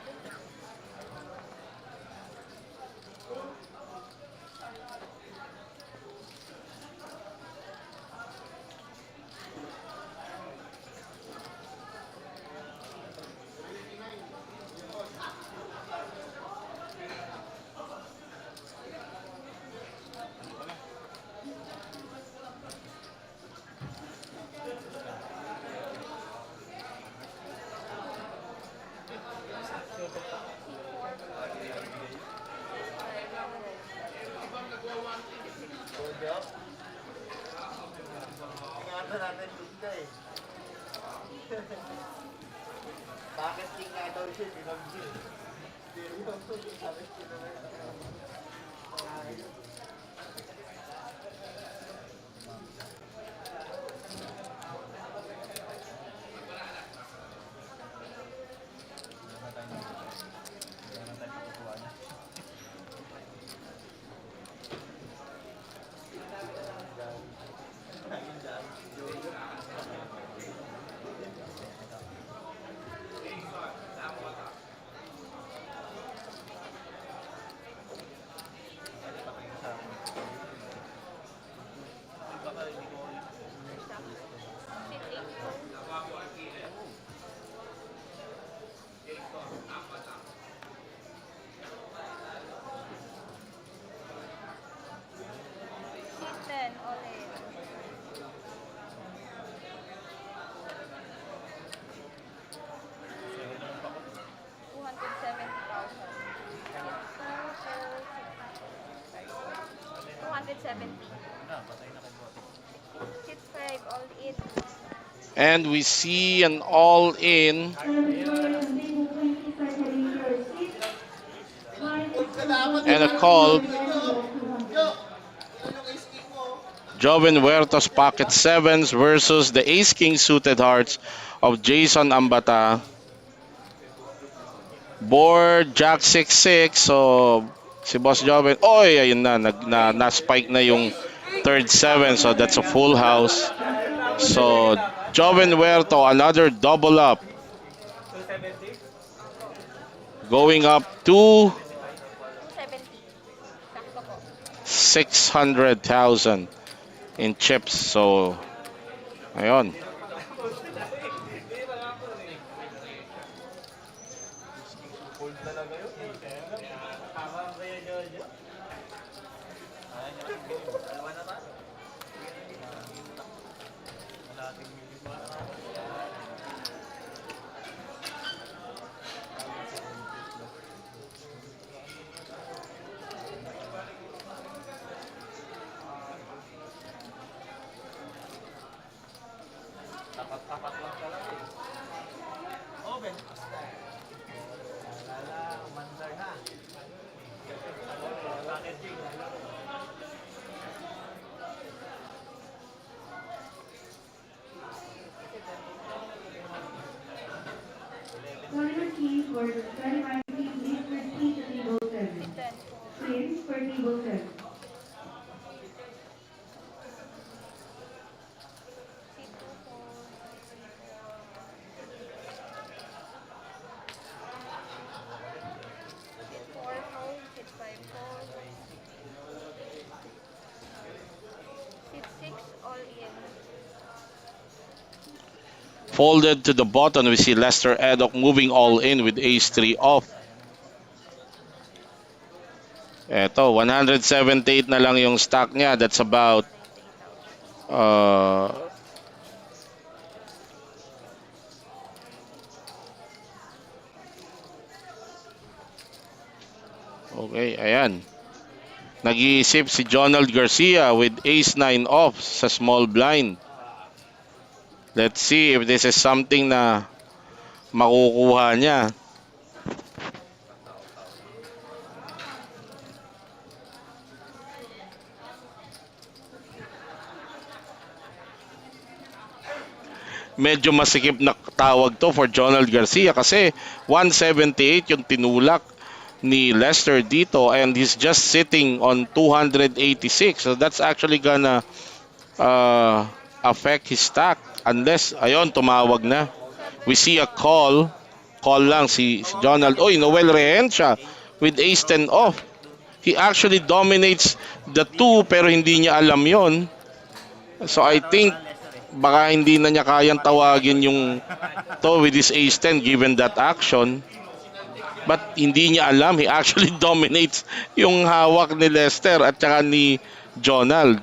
S4: Hit 5 all in.
S3: And we see an all-in.
S1: And before the table 20 start heading to our seats,
S3: And a call. Joven Huertas pocket sevens versus the Ace King suited hearts of Jason Ambata. Board Jack 6-6. So si Boss Joven, oy, ayun na spike na yung third seven. So that's a full house. So Joven Huerto, another double up. Going up to 600,000 in chips. So ayun.
S1: for 25 feet, please proceed to table 7.
S4: C10 fold.
S1: Prince for table 7.
S4: C2 fold. C3 fold. C4 fold. C5 fold. C6 all in.
S3: Folded to the bottom, we see Lester Eddock moving all in with ace-3 off. Eto, 178 na lang yung stock niya. That's about
S4: 93,000.
S3: uh, okay, ayan. Nag-iisip si Jonald Garcia with ace-9 off sa small blind. Let's see if this is something na makukuha niya. Medyo masikip na tawag to for Jonald Garcia kasi 178 yung tinulak ni Lester dito and he's just sitting on 286. So that's actually gonna affect his stack unless, ayun, tumawag na. We see a call. Call lang si Jonald. Oy, Noel Rehencia with ace-10 off. He actually dominates the 2 pero hindi niya alam yon. So I think baka hindi na niya kayang tawagin yung to with his ace-10 given that action. But hindi niya alam, he actually dominates yung hawak ni Lester at saka ni Jonald.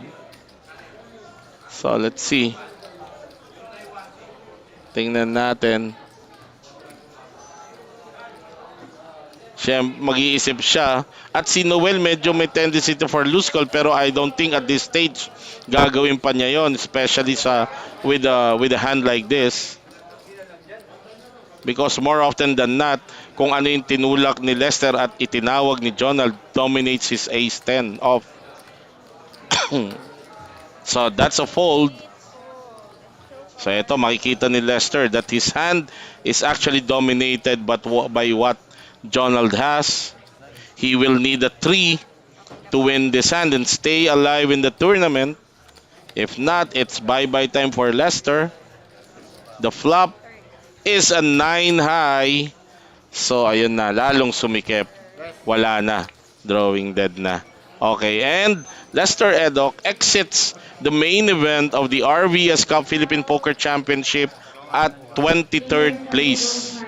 S3: So let's see. Tingnan natin. Mag-iisip siya. At si Noel medyo may tendency to for loose call pero I don't think at this stage gagawin pa niya yon, especially with a hand like this. Because more often than not, kung ano yung tinulak ni Lester at itinawag ni Jonald dominates his ace-10 off. So that's a fold. So ito makikita ni Lester that his hand is actually dominated by what Jonald has. He will need a 3 to win this hand and stay alive in the tournament. If not, it's bye-bye time for Lester. The flop is a 9 high. So ayun na, lalong sumikip. Wala na. Drawing dead na. Okay, and Lester Eddock exits the main event of the RVS Cup Philippine Poker Championship at 23rd place.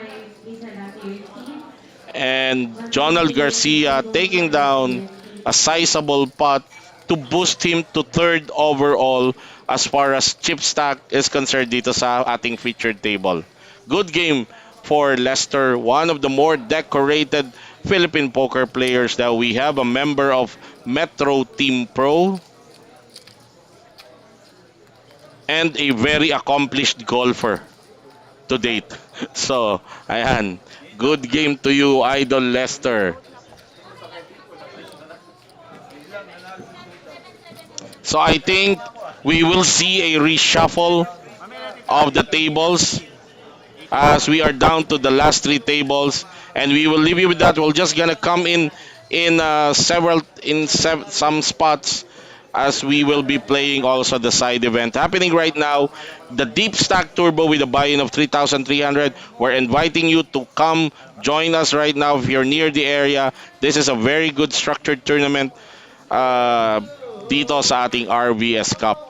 S3: And Jonald Garcia taking down a sizable pot to boost him to 3rd overall as far as chip stack is concerned dito sa ating featured table. Good game for Lester, one of the more decorated Philippine poker players that we have, a member of Metro Team Pro, and a very accomplished golfer to date. So, ayan. Good game to you, Idol Lester. So I think we will see a reshuffle of the tables as we are down to the last 3 tables, and we will leave you with that. We're just gonna come in some spots as we will be playing also the side event happening right now, the Deep Stack Turbo with a buy-in of 3,300. We're inviting you to come join us right now if you're near the area. This is a very good structured tournament dito sa ating RVS Cup.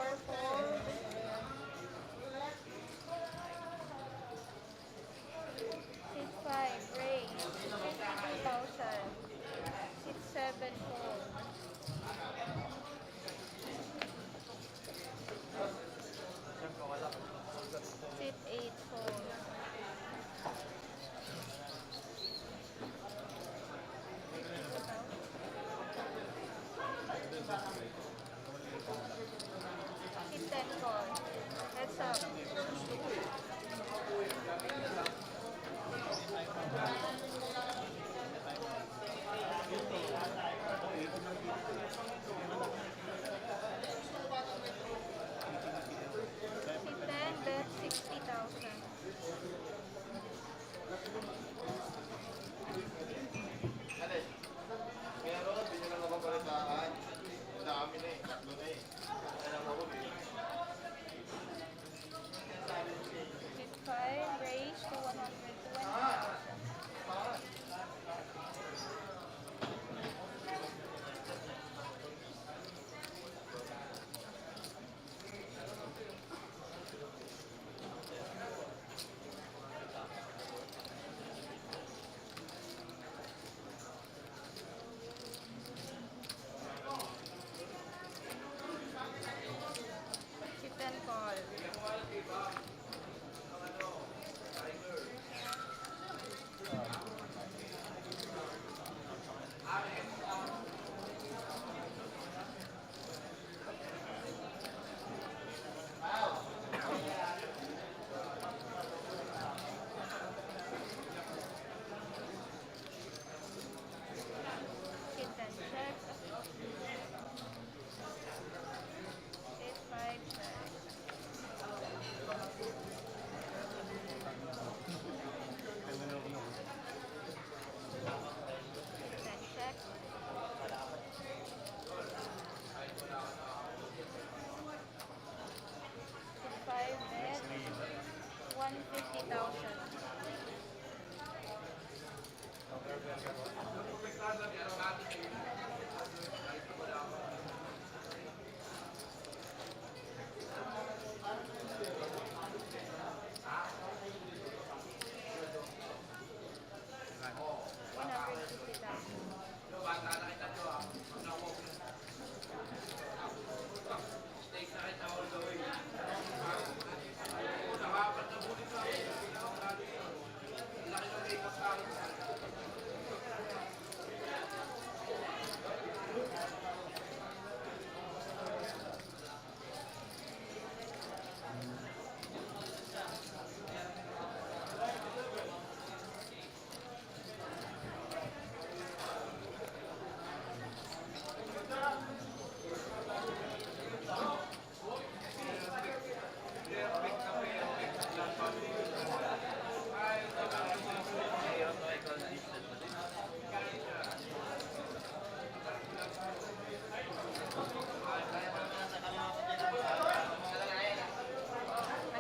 S4: 150,000.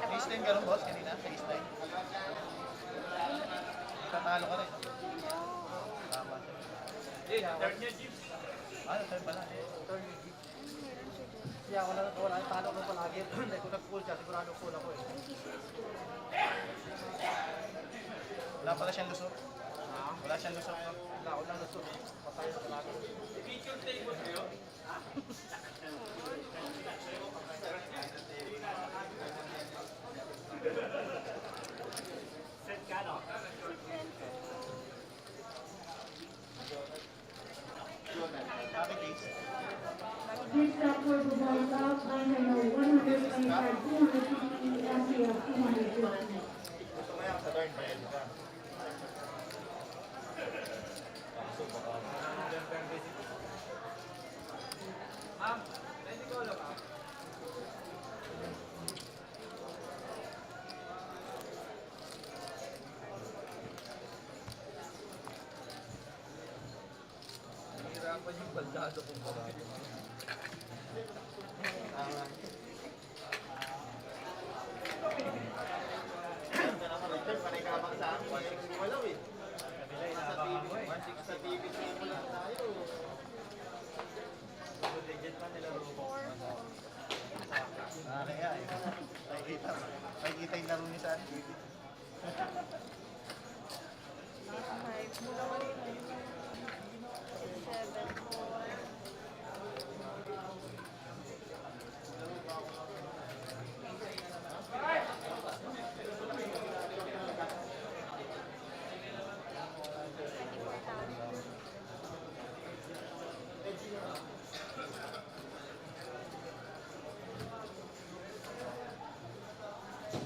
S5: Baseline ka rin, boss, kanina? Baseline. Tatalo ka rin. Tama siya. Ano, third pala? Third niya, Jeep.
S4: Meron siya dyan.
S5: Kaya wala, talo ko palagi. Hindi ko nag-pull siya, sigurado pull ako eh. Wala pala siyang lusot. Wala siyang lusot. Wala lang lusot. Patay na palagi. Bakit case?
S1: Next up for the ball out, line number 125, 250 SCF 250.
S5: Gusto mo yan sa turn pa yun ka. Ma'am, hindi ko alam ah. Hirapan yung baldado kung parado. Tama. Panay ka bang sa amin? 160 wala eh. Sa TV mo lang tayo. Legit pa nila Robo. Kaya eh. Nakikita yung laro ni San. 24,000.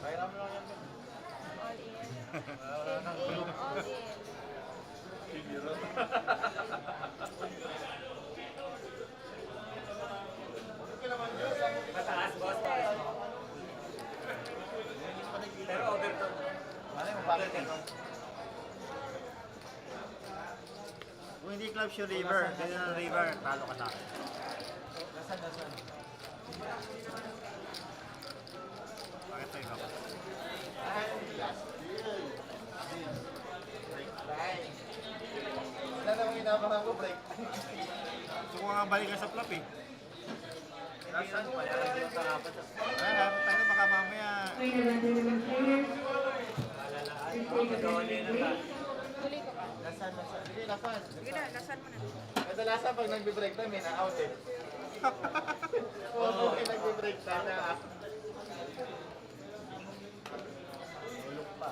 S5: Kaya mo lang yan.
S4: All in. 8 all in.
S5: Mataas, boss. Pero overtone. Ano yung bakit ito? Kung hindi club yung river, ganyan ang river, talo ka sa akin. Nasaan? Bakit tayo ka? Wala namang inabahan ko, break. Gusto ko nga balik ka sa flop eh. Nasaan pa yan? Tayo na baka mamaya.
S4: Tuloy ka pa.
S5: Nasaan? Sige, nasaan?
S4: Sige na, lasan mo na.
S5: Kadalasan pag nagbe-break time, na-out eh. Oo, pag nagbe-break time, na-out. Ulok pa.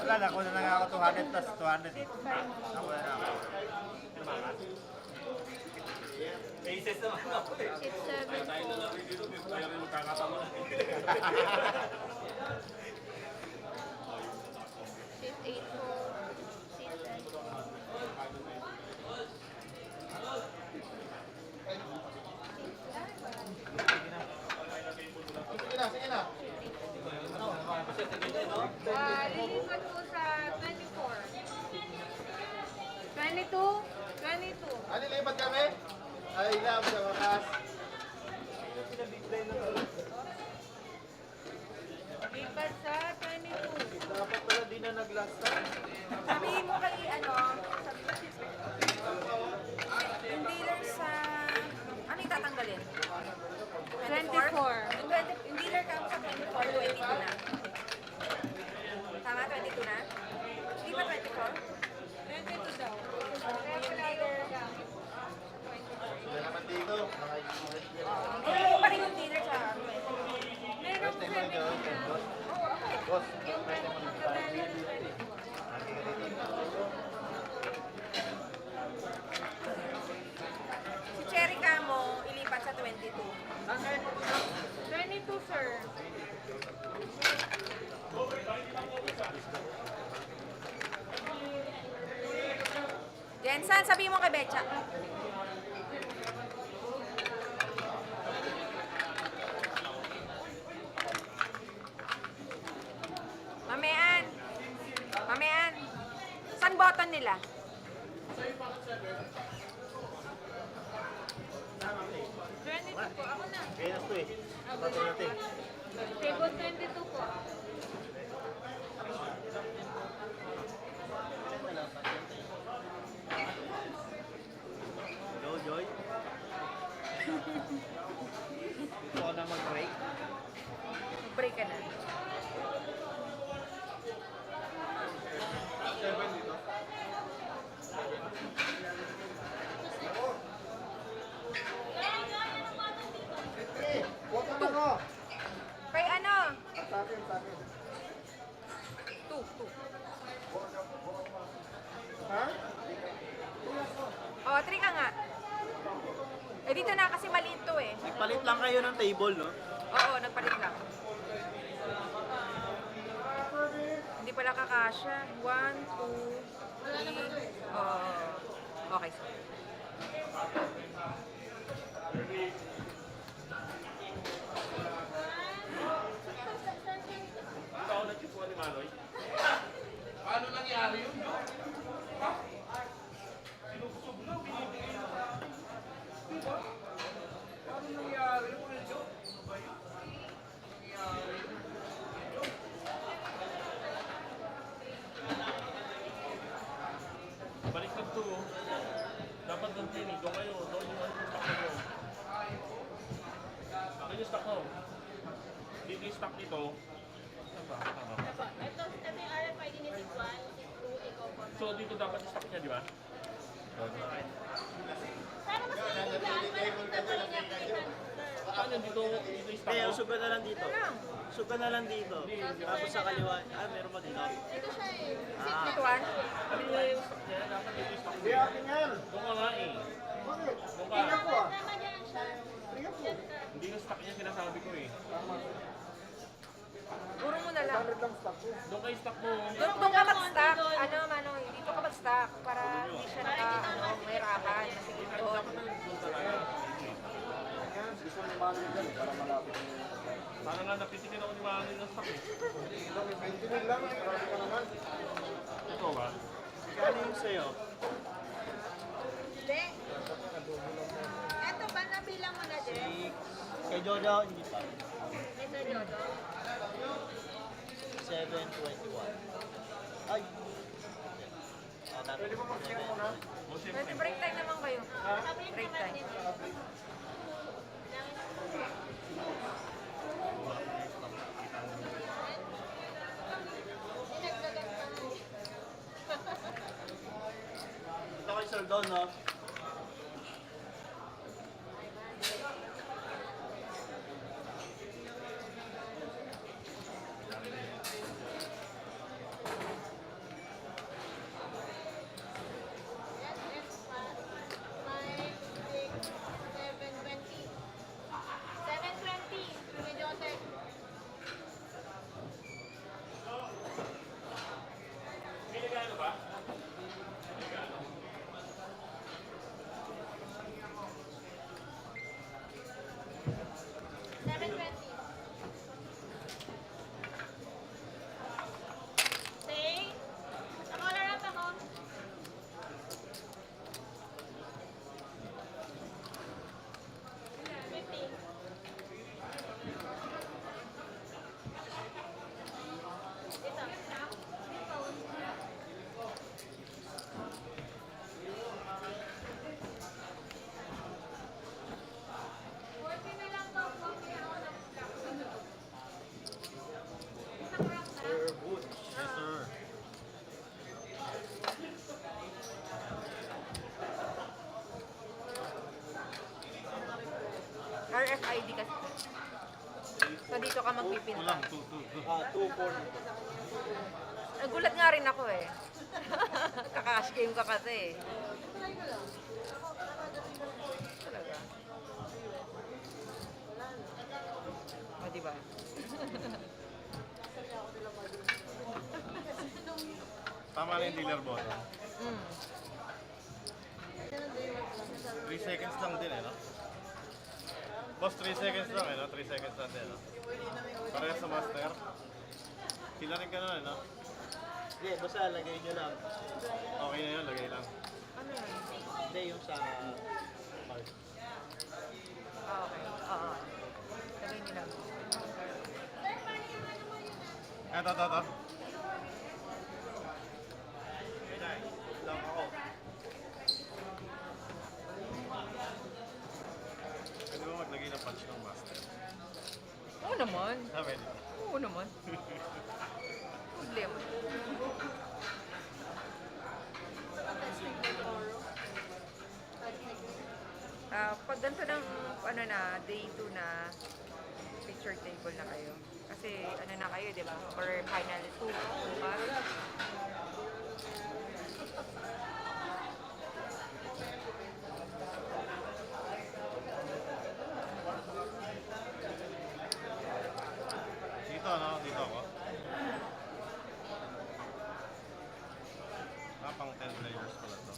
S5: Wala na, kung na lang ako 200 plus 200 eh. Ako na ako. Basis naman ako eh.
S4: 6, 7, 4, 6, 8.
S5: Sige na.
S4: Lilipat po sa 24. 22? 22.
S5: Ano lipat kami? Ay, love sa wakas.
S4: Lipat sa 22.
S5: Dapat pala di na nag-last time.
S4: Sabihin mo kay ano, yung dealer sa, ano yung tatanggalin? 24. Yung dealer ka sa 24, 22 na. Tama, 22 na? Hindi ba 24? 22 daw. Yung dealer ka.
S5: Sila naman dito.
S4: Hindi mo pa rin yung dealer sa
S5: First time mo nyo. Boss, first time mo nyo.
S4: Si Cherry Camo, ilipat sa 22. 22, sir. Jensan, sabihin mo kay Betcha. Mamean. Mamean. Saan button nila? Po, ako na.
S5: Kaya na ito eh. Patay natin.
S4: Table 22 po.
S5: Go, Joy. Gusto ko na mag-break.
S4: Break ka na.
S5: Huwag ka na ko.
S4: Kay ano?
S5: Sa akin, sa akin.
S4: 2.
S5: Ha?
S4: Oh, 3 ka nga. Eh, dito na kasi maliit to eh.
S5: Palit lang kayo ng table, no?
S4: Oo, nagpalit lang. Hindi pala kakasya. 1, 2, 3. Oh. Okay, so.
S2: Ikaw na chipuan ni Manoy.
S3: Paano nangyari yun?
S2: Sinubsob na, binibigay na.
S3: Diba? Paano nangyari yun? Ano ba yun? Nangyari yun?
S2: Baliktad to. Dapat ng tini. Doon kayo. Doon yung stock nyo. Doon yung stock mo. Dito yung stock nito. Saan ba? Tama ba?
S6: Ito yung RFID ni Tiguan, ikaw po.
S2: So dito dapat yung stock niya, di ba?
S6: Sana mas naiintindihan, malapit na po yung application, sir.
S2: Paano dito yung stock
S5: Kaya
S2: mo?
S5: usog ka na lang dito. Usog ka na lang dito. Tapos sa kaliwa. Ah, meron ba dito?
S6: Ito siya eh.
S4: Ito, 1.
S2: Ano nga yung stock niya? Dapat dito yung stock
S5: Hindi,
S2: niya.
S5: akin yan.
S2: Doon ka nga eh.
S5: Bakit?
S2: Doon ka.
S5: Tingnan ko ah.
S6: Tama dyan siya.
S5: Tingnan ko.
S2: Hindi yung stock niya sinasabi ko eh.
S4: Puro mo na lang.
S5: 100 lang stock ko.
S2: Doon kayo stock mo.
S4: Doon ka mag-stack. Ano, Mano, dito ka mag-stack para hindi siya mahirapan. Kasi dito.
S2: Dapat na doon talaga.
S5: Yan, gusto ni Manoy dyan para malapit mo.
S2: Sana nga napitikin ako ni Manoy ng stock eh.
S5: Ito, may 20 mil lang. Marami ka naman.
S2: Ito ba?
S5: Kano yung sa'yo?
S6: Hindi. Ito ba, nabilang mo na din?
S5: Kay Jojo, hindi pa.
S6: Mr. Jojo.
S5: 721. Ay! Pwede mo mag-share muna?
S2: O siyempre.
S4: Break time naman kayo. Break time.
S5: Ito kay Sir Don, no?
S4: Philippine
S5: Kulang,
S4: tax.
S5: 240.
S4: Nagulat nga rin ako eh. Kakash game ka kasi eh. Talaga. O, diba?
S5: Tama na yung dealer button.
S4: Mm.
S5: 3 seconds lang din eh, no? Boss, 3 seconds lang eh, no? 3 seconds lang din, no? Parehas sa master. Sila rin ka na, no?
S7: Hindi, basta lagay nyo lang.
S5: Okay na yun, lagay lang.
S4: Ano yun?
S7: Hindi, yung sa card.
S4: Ah, okay. Oo. Lagay niyo lang.
S5: Ito. Lang ako. Pwede ba maglagay ng punch ng master?
S4: Oo naman.
S5: Ah, pwede.
S4: Oo naman. Problema. Pag ganito ng ano na, day 2 na picture table na kayo. Kasi ano na kayo, di ba? Or final 2. Diba?
S5: Dito, no? Dito ako. Pang 10 players pala to.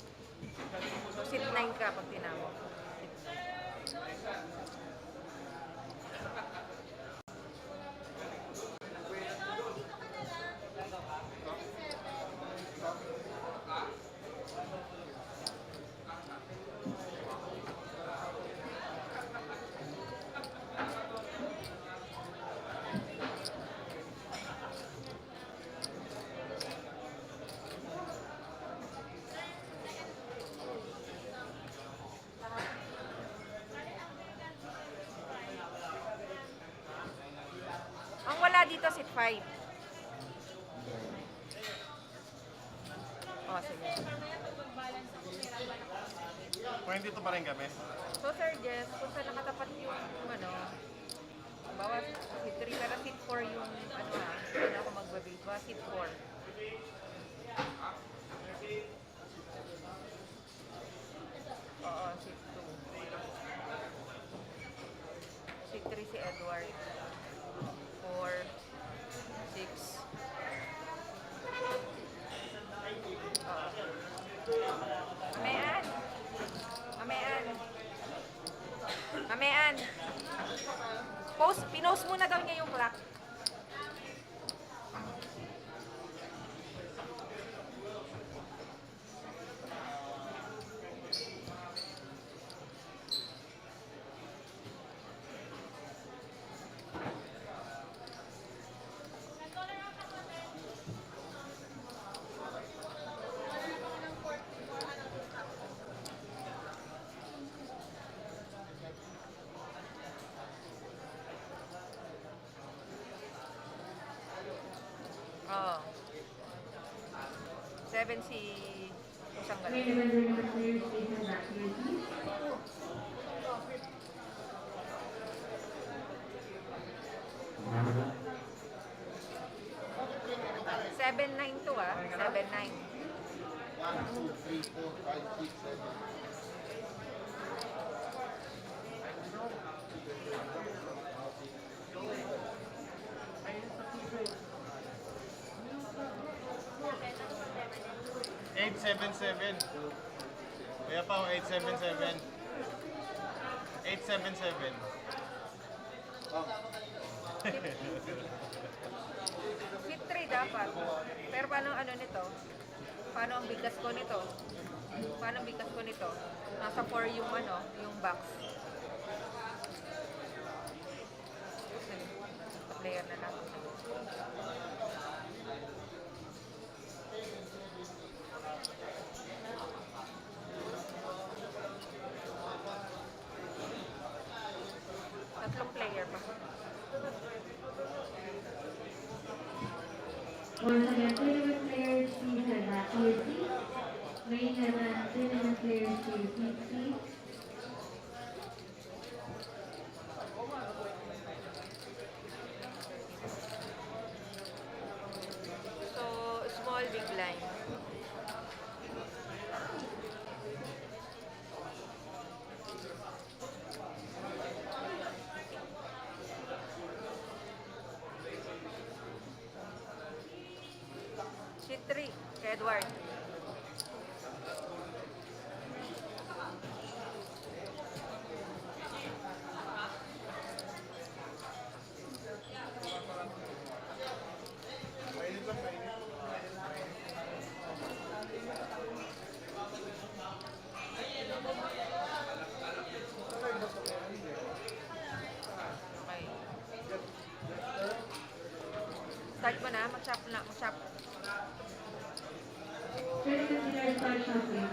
S4: So, sit 9 ka pag tinamo. Ang wala dito, sit 5. Oh, sige.
S5: 22 pa rin kami.
S4: So, Sir Jess, kung saan nakatapat yung ano, bawa sit 3, pero sit 4 yung ano hindi ako magbabate. Bawa sit 4. Oo, sit 2. Sit 3 si Edward. 4, 6. Mamean! Mamean! Mamean! Pinost muna daw niya yung clock. Oo. 7 si isang
S1: May
S4: galing.
S1: naman the players facing back to your seat.
S4: 7-9 to 7-9.
S7: 1, 2, 3, 4, 5, 6, 7.
S5: 877. Kaya pa ako 877. 877.
S4: Fit 3 dapat. Pero paano ang ano nito? Paano ang bigas ko nito? Paano ang bigas ko nito? Nasa 4 yung ano, yung box. Sige. Player na lang. Tatlong player pa.
S1: Once again, tournament players, please head back to your seat. Main naman, tournament players to your seat, please.
S4: Seat 3, kay Edward. Okay. Start mo na, mag-shop na, mag-shop.
S1: Please consider start shuffling.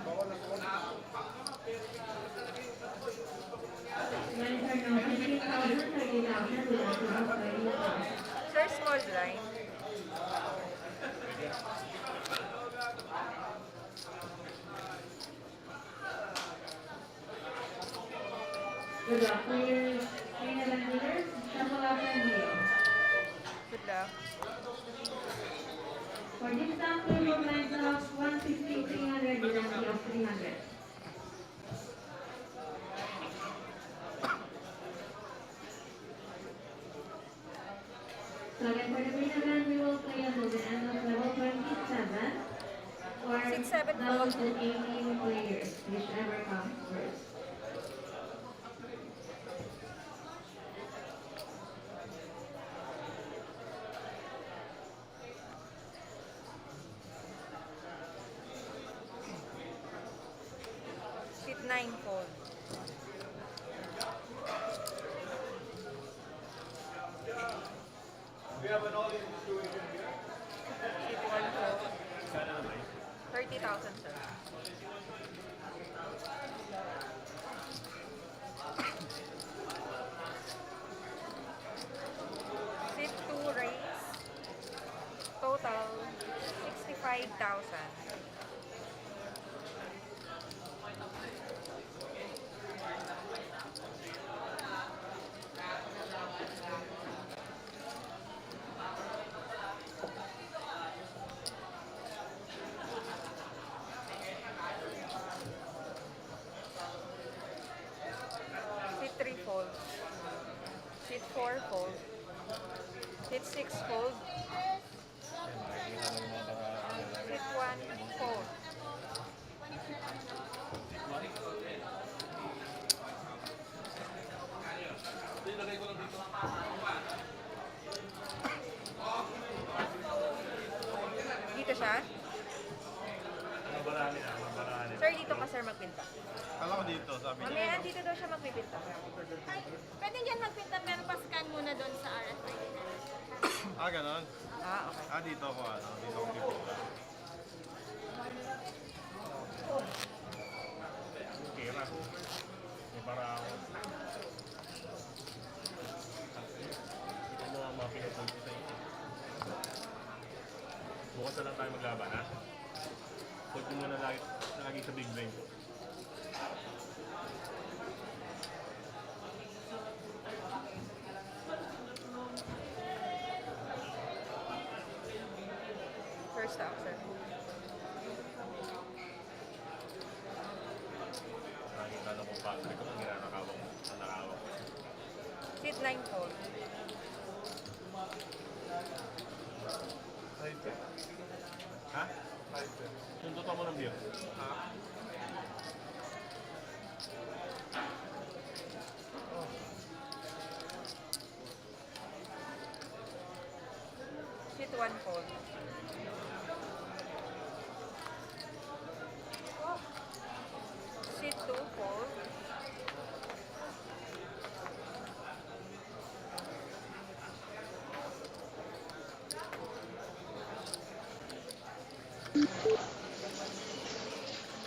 S1: Lines are now 15,000, 30,000 with a total of 30,000.
S4: Sir, small blind.
S1: Good luck for your main event leaders. Shuffle up and deal.
S4: Good luck.
S1: For this time, table lines of 150, 300 with a fee of 300. So again, for the main event, we will play until the end of level 27 or
S4: 6-7
S1: level 18 players, whichever comes first.
S4: Seat 9 fold. Seat 1 fold. 30,000, sir. Seat 2 raise. Total 65,000. Seat 3 fold. Seat 4 fold. Seat 6 fold. Seat 1 fold. Dito siya? Sir, dito ka sir magpinta.
S5: Kala ko dito, sabi niya.
S4: Mamaya dito daw siya magpipinta.
S6: Ay, pwede dyan magpinta pero paskan muna doon sa RFID.
S5: Ah, ganon.
S4: Ah, okay.
S5: Ah, dito ako, dito ako pipila. Kira. May para ako. Ito mo ang mga pinupunti sa inyo. Bukas na lang tayo maglaban, ha? Put mo muna lagi sa big blind.
S4: First up, sir.
S5: Nakikita na kung paano ko kung ginanakawak mo. Nanakawak.
S4: Seat 9 fold.
S5: Ha? Yung totoo mo ng view? Ha?
S4: Seat 1 fold. Seat 2 fold.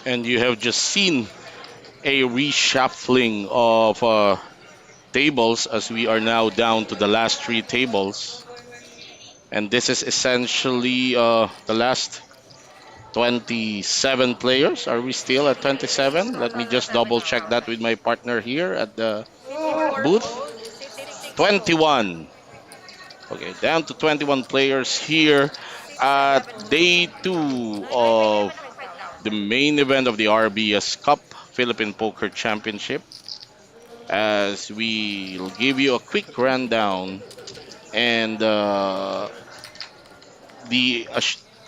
S3: And you have just seen a reshuffling of tables as we are now down to the last three tables. And this is essentially the last 27 players. Are we still at 27? Let me just double check that with my partner here at the booth.
S4: Seat
S3: 21. Okay, down to 21 players here at day 2 of the main event of the RVS Cup Philippine Poker Championship. As we'll give you a quick rundown and the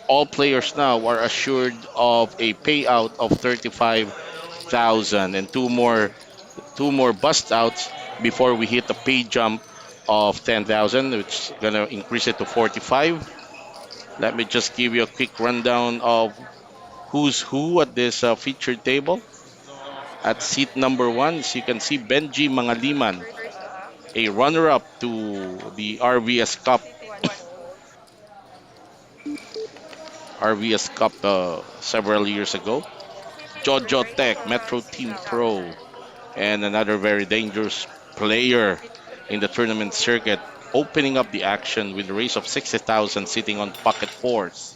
S3: All players now are assured of a payout of 35,000 and two more bust outs before we hit a pay jump of 10,000, which is gonna increase it to 45. Let me just give you a quick rundown of who's who at this featured table. At seat number one, as you can see, Benji Mangaliman,
S4: First to up.
S3: a runner-up to the RVS Cup,
S4: City 1-4.
S3: several years ago.
S4: City 2.
S3: Jojo
S4: First
S3: Tech,
S4: to
S3: Metro Team Pro,
S4: 60,000.
S3: and another very dangerous player
S4: City 3.
S3: in the tournament circuit, opening up the action with a raise of 60,000 sitting on pocket fours.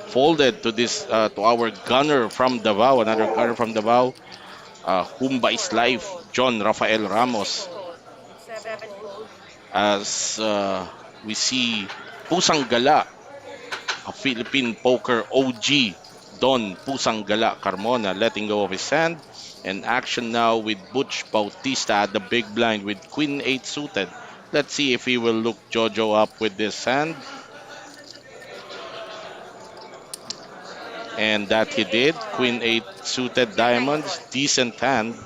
S3: Folded to this to our gunner from Davao, another gunner from Davao, Humba is life, John Rafael
S4: City
S3: Ramos,
S4: 2 fold. 7 fold.
S3: as we see Pusang Gala, a Philippine poker OG, Don Pusang Gala Carmona, letting go of his hand. And action now with Butch Bautista at the big blind with Queen 8 suited. Let's see if he will look Jojo up with this hand. And that he
S4: King 8
S3: did.
S4: call.
S3: Queen 8 suited
S4: King 9
S3: diamonds.
S4: call.
S3: Decent hand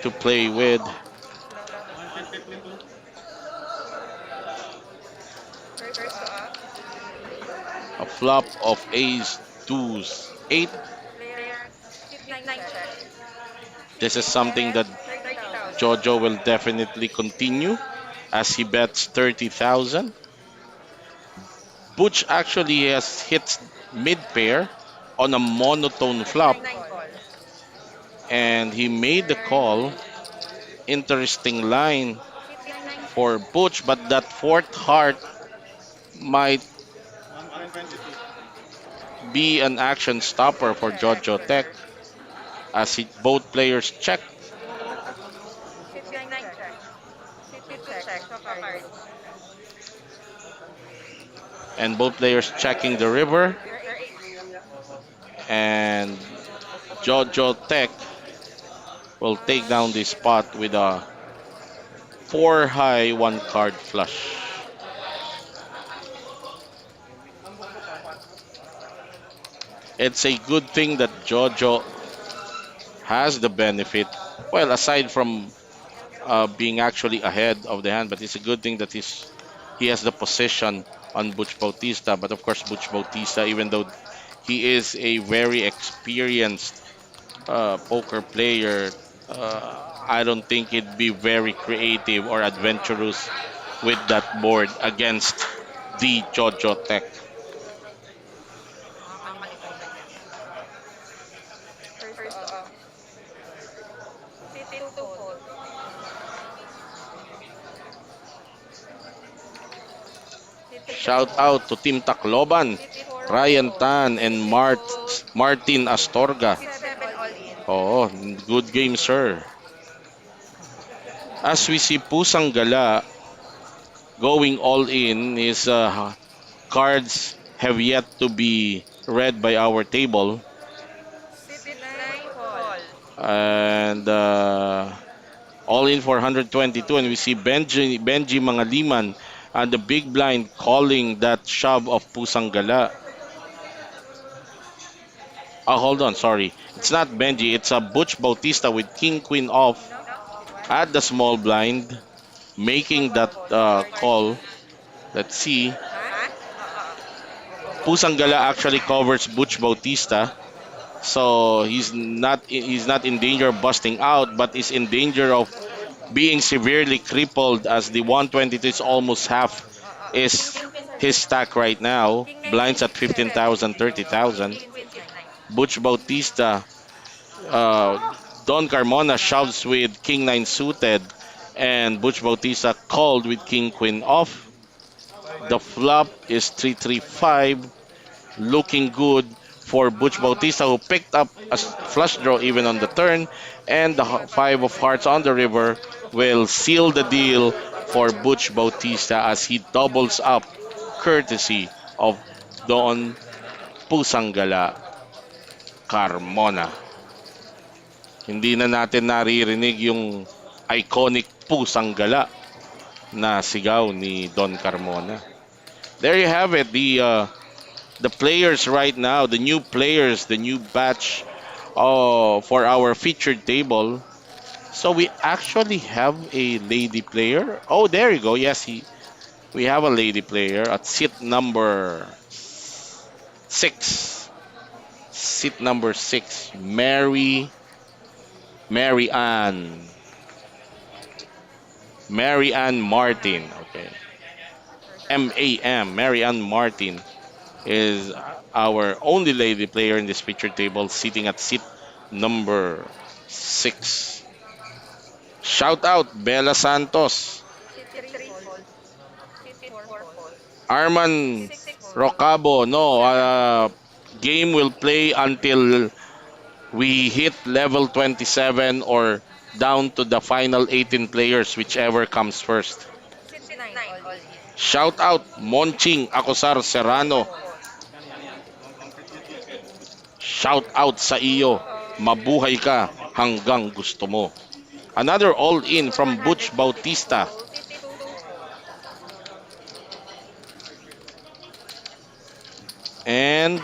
S3: to play with.
S4: First to up.
S3: A flop of ace, deuce, 8.
S4: Player King 9 check.
S3: This is something that
S4: 30,000.
S3: Jojo will definitely continue as he bets 30,000. Butch actually has hit mid pair on a monotone flop
S4: King 9 call.
S3: and he made the call.
S4: Turn.
S3: Interesting line
S4: City 9 check.
S3: for Butch, but that fourth heart might
S5: 122.
S3: be an action stopper for Jojo Tech
S4: Turn.
S3: as both players check
S4: City 9 check. City 2 check. Sa cards.
S3: and both players checking the river,
S4: Player 8.
S3: and Jojo Tech will take down this spot with a 4 high 1 card flush. It's a good thing that Jojo has the benefit. Well, aside from being actually ahead of the hand, but it's a good thing that he has the position on Butch Bautista. But of course, Butch Bautista, even though he is a very experienced poker player, I don't think he'd be very creative or adventurous with that board against the Jojo Tech.
S4: First to up. City 2 fold. City 3
S3: Shout
S4: fold.
S3: out to Team Tacloban,
S4: City 4
S3: Ryan
S4: fold.
S3: Tan and
S4: City 2.
S3: Martin Astorga.
S4: City 7 all in.
S3: Oh, good game, sir. As we see Pusang Gala going all in, his cards have yet to be read by our table.
S4: City 9 call.
S3: And all in for 122. And we see Benji Mangaliman and the big blind calling that shove of Pusang Gala. Oh, hold on, sorry. It's not Benji, it's a Butch Bautista with King Queen off at the small blind, making that call. Let's see.
S4: Ha?
S3: Pusang Gala actually covers Butch Bautista. So he's not in danger of busting out, but is in danger of being severely crippled as the 122 is almost half is his stack right now.
S4: King 9
S3: Blinds at
S4: 6 7.
S3: 15,000, 30,000.
S4: King Queen 6 9.
S3: Butch Bautista, Don Carmona shoves with King 9 suited, and Butch Bautista called with King Queen off. The flop is 335, looking good for Butch Bautista, who picked up a flush draw even on the turn, and the 5 of hearts on the river will seal the deal for Butch Bautista as he doubles up courtesy of Don Pusangala Carmona. Hindi na natin naririnig yung iconic Pusang Gala na sigaw ni Don Carmona. There you have it, the the players right now, the new players, the new batch for our featured table. So we actually have a lady player. Oh, there you go. Yes, we have a lady player at seat number 6. Seat number 6, Mary Ann. Mary Ann Martin. Okay. Mary Ann Martin is our only lady player in this picture table, sitting at seat number 6. Shout out Bella Santos,
S4: Seat 3 falls. Seat 4 falls.
S3: Arman
S4: 6
S3: Rocabo. No,
S4: 7 falls.
S3: game will play until we hit level 27 or down to the final 18 players, whichever comes first.
S4: Seat 9 all in.
S3: Shout out Monching Acosar
S4: Seat
S3: Serrano.
S4: 4.
S3: Shout out sa iyo. Mabuhay ka hanggang gusto mo. Another all-in from Butch Bautista.
S4: Seat 2
S3: And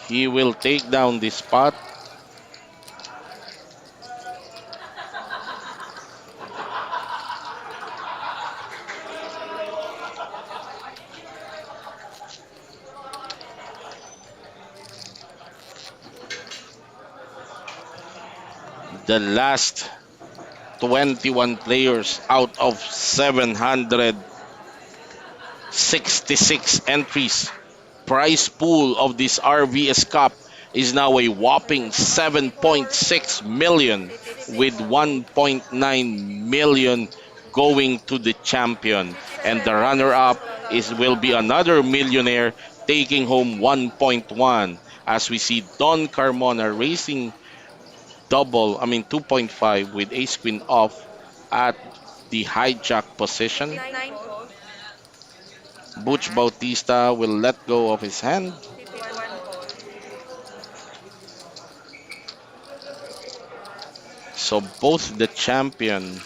S3: he will take down this spot. The last 21 players out of 766 entries. Prize pool of this RVS Cup is now a whopping 7.6 million, with 1.9 million going to the champion, and the runner-up is will be another millionaire taking home 1.1, as we see Don Carmona racing 2.5 with ace queen off at the hijack position.
S4: Seat 9 falls.
S3: Butch Bautista will let go of his hand.
S4: Seat 1 falls.
S3: So both the champion,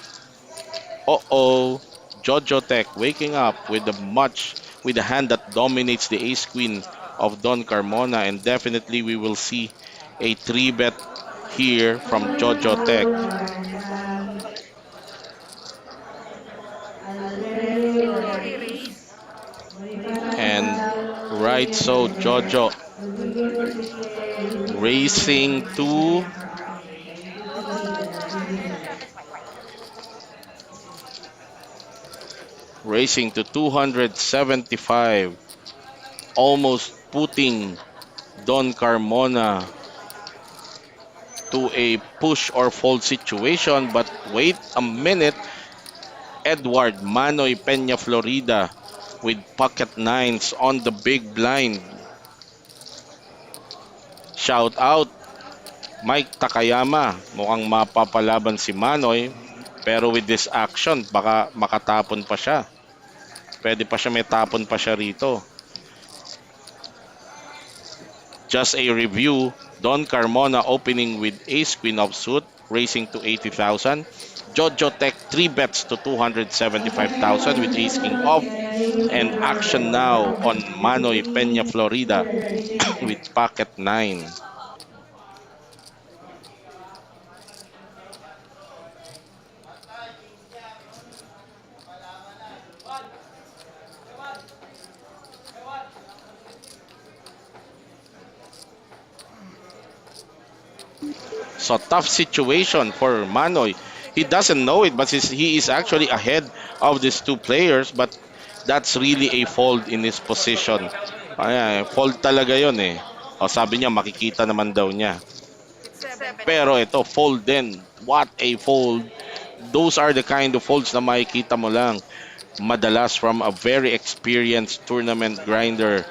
S3: Jojo Tech waking up with with a hand that dominates the ace queen of Don Carmona, and definitely we will see a 3-bet here from Jojo Tech.
S1: Already
S4: Victory
S1: race.
S4: race.
S3: And right, so Jojo
S1: Will begin to declare his
S3: racing to
S1: for our meeting. Can you proceed to the previous set?
S3: racing to 275, almost putting Don Carmona to a push or fold situation. But wait a minute, Edward Manoy Peña Florida with pocket nines on the big blind. Shout out Mike Takayama. Mukhang mapapalaban si Manoy, pero with this action baka makatapon pa siya. Pwede pa siya, may tapon pa siya rito. Just a review, Don Carmona opening with ace queen of suit, racing to 80,000. Jojo Tech 3 bets to 275,000 with ace king off. And action now on Manoy Peña Florida with pocket 9. So tough situation for Manoy. He doesn't know it, but he is actually ahead of these two players. But that's really a fold in his position. Fold talaga yon eh. O sabi niya, makikita naman daw niya.
S4: Seat 7
S3: Pero
S4: falls.
S3: ito, fold din. What a fold. Those are the kind of folds na makikita mo lang madalas from a very experienced tournament grinder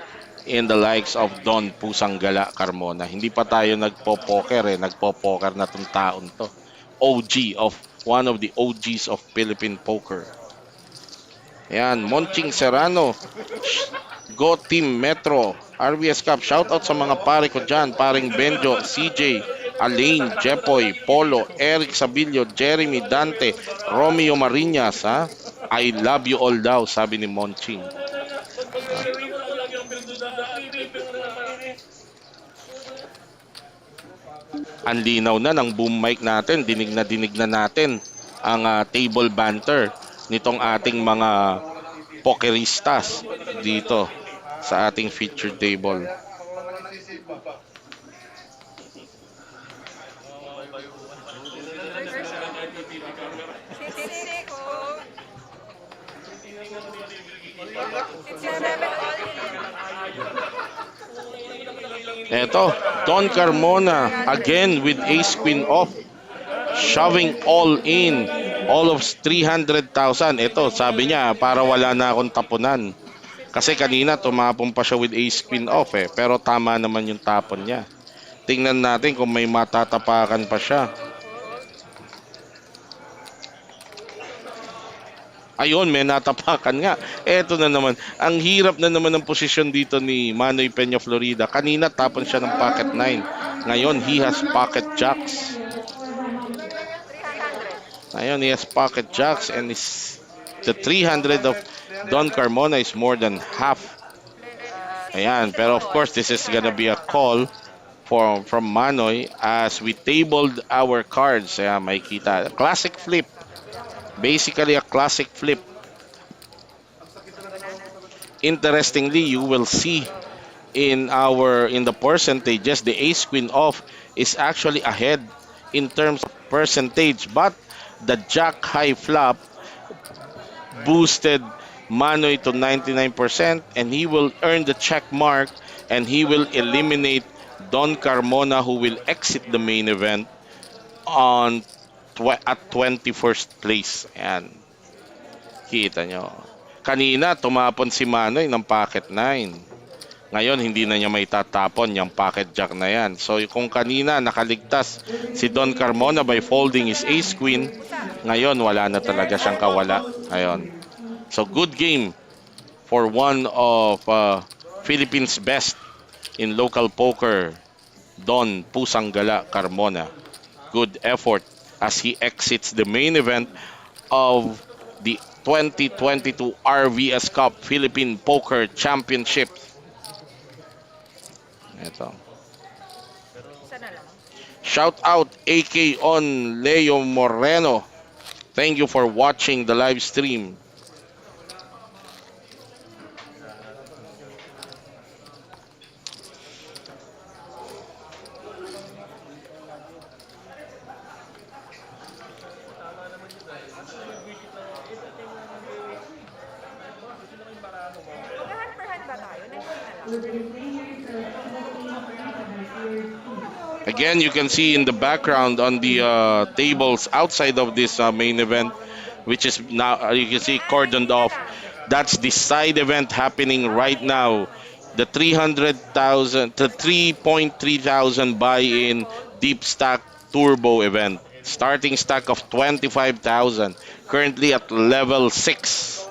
S3: in the likes of Don Pusanggala Carmona. Hindi pa tayo nagpo-poker eh. Nagpo-poker na tong taon to. One of the OGs of Philippine poker. Yan, Monching Serrano. Go Team Metro. RVS Cup. Shoutout sa mga pare ko dyan. Paring Benjo, CJ, Alain, Jepoy, Polo, Eric Sabilio, Jeremy, Dante, Romeo Marinas. Ha? I love you all daw, sabi ni Monching. Ang linaw na ng boom mic natin. Dinig na natin ang table banter nitong ating mga pokeristas dito sa ating featured table. Eto, Don Carmona again with ace queen off, shoving all in, all of 300,000. Ito, sabi niya, para wala na akong tapunan. Kasi kanina tumapon pa siya with ace queen off pero tama naman yung tapon niya. Tingnan natin kung may matatapakan pa siya. Ayun, may natapakan nga. Eto na naman. Ang hirap na naman ng posisyon dito ni Manoy Peña Florida. Kanina tapon siya ng pocket 9. Ngayon, he has pocket jacks. Ngayon, he has pocket jacks and the 300 of Don Carmona is more than half. Ayan, pero of course, this is gonna be a call from Manoy as we tabled our cards. Ayan, makikita. Classic flip. Basically a classic flip. Interestingly, you will see in the percentages, the ace queen off is actually ahead in terms of percentage, but the jack high flop boosted Manoy to 99%, and he will earn the check mark, and he will eliminate Don Carmona, who will exit the main event at 21st place. Ayan. Kita nyo. Kanina, tumapon si Manoy ng pocket 9. Ngayon, hindi na niya may tatapon yung pocket jack na yan. So, kung kanina nakaligtas si Don Carmona by folding his ace queen, ngayon wala na talaga siyang kawala. Ayun. So, good game for one of Philippines' best in local poker, Don Pusanggala Carmona. Good effort as he exits the main event of the 2022 RVS Cup Philippine Poker Championship. Ito. Shout out AK on Leo Moreno. Thank you for watching the live stream. Again, you can see in the background on the tables outside of this main event, which is now, you can see cordoned off. That's the side event happening right now. The 300,000, the 3.3,000 buy-in deep stack turbo event. Starting stack of 25,000. Currently at level 6.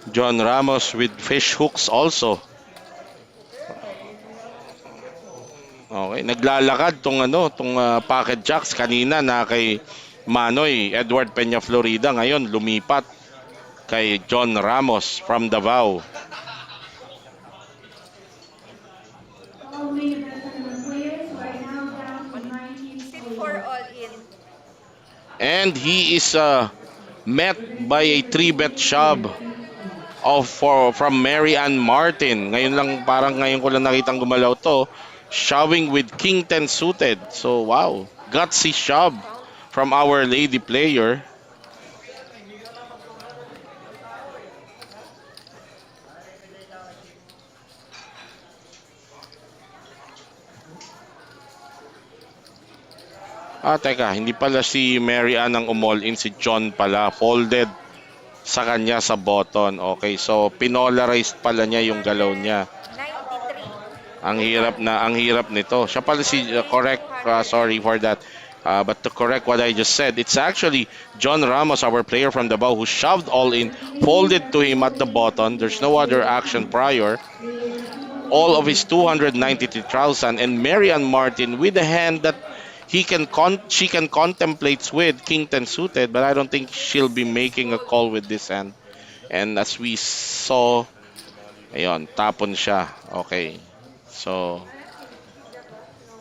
S3: John Ramos with fish hooks also. Okay, naglalakad tong pocket jacks kanina na kay Manoy Edward Peña Florida, ngayon lumipat kay John Ramos from Davao. And he is met by a 3-bet shove from Mary Ann Martin. Ngayon lang, parang ngayon ko lang nakitang gumalaw to. Shoving with King 10 suited. So wow, gutsy shove from our lady player. Teka, hindi pala si Mary Ann ang umall-in, si John pala. Folded sa kanya sa button. Okay, so pinolarized pala niya yung galaw niya. 93. Ang hirap nito. Siya pala si correct, sorry for that. But to correct what I just said, it's actually John Ramos, our player from Davao, who shoved all in, folded to him at the button. There's no other action prior. all of his 293,000, and Marian Martin with a hand that she can contemplate with King 10 suited, but I don't think she'll be making a call with this hand. And as we saw, ayun, tapon siya. Okay. So,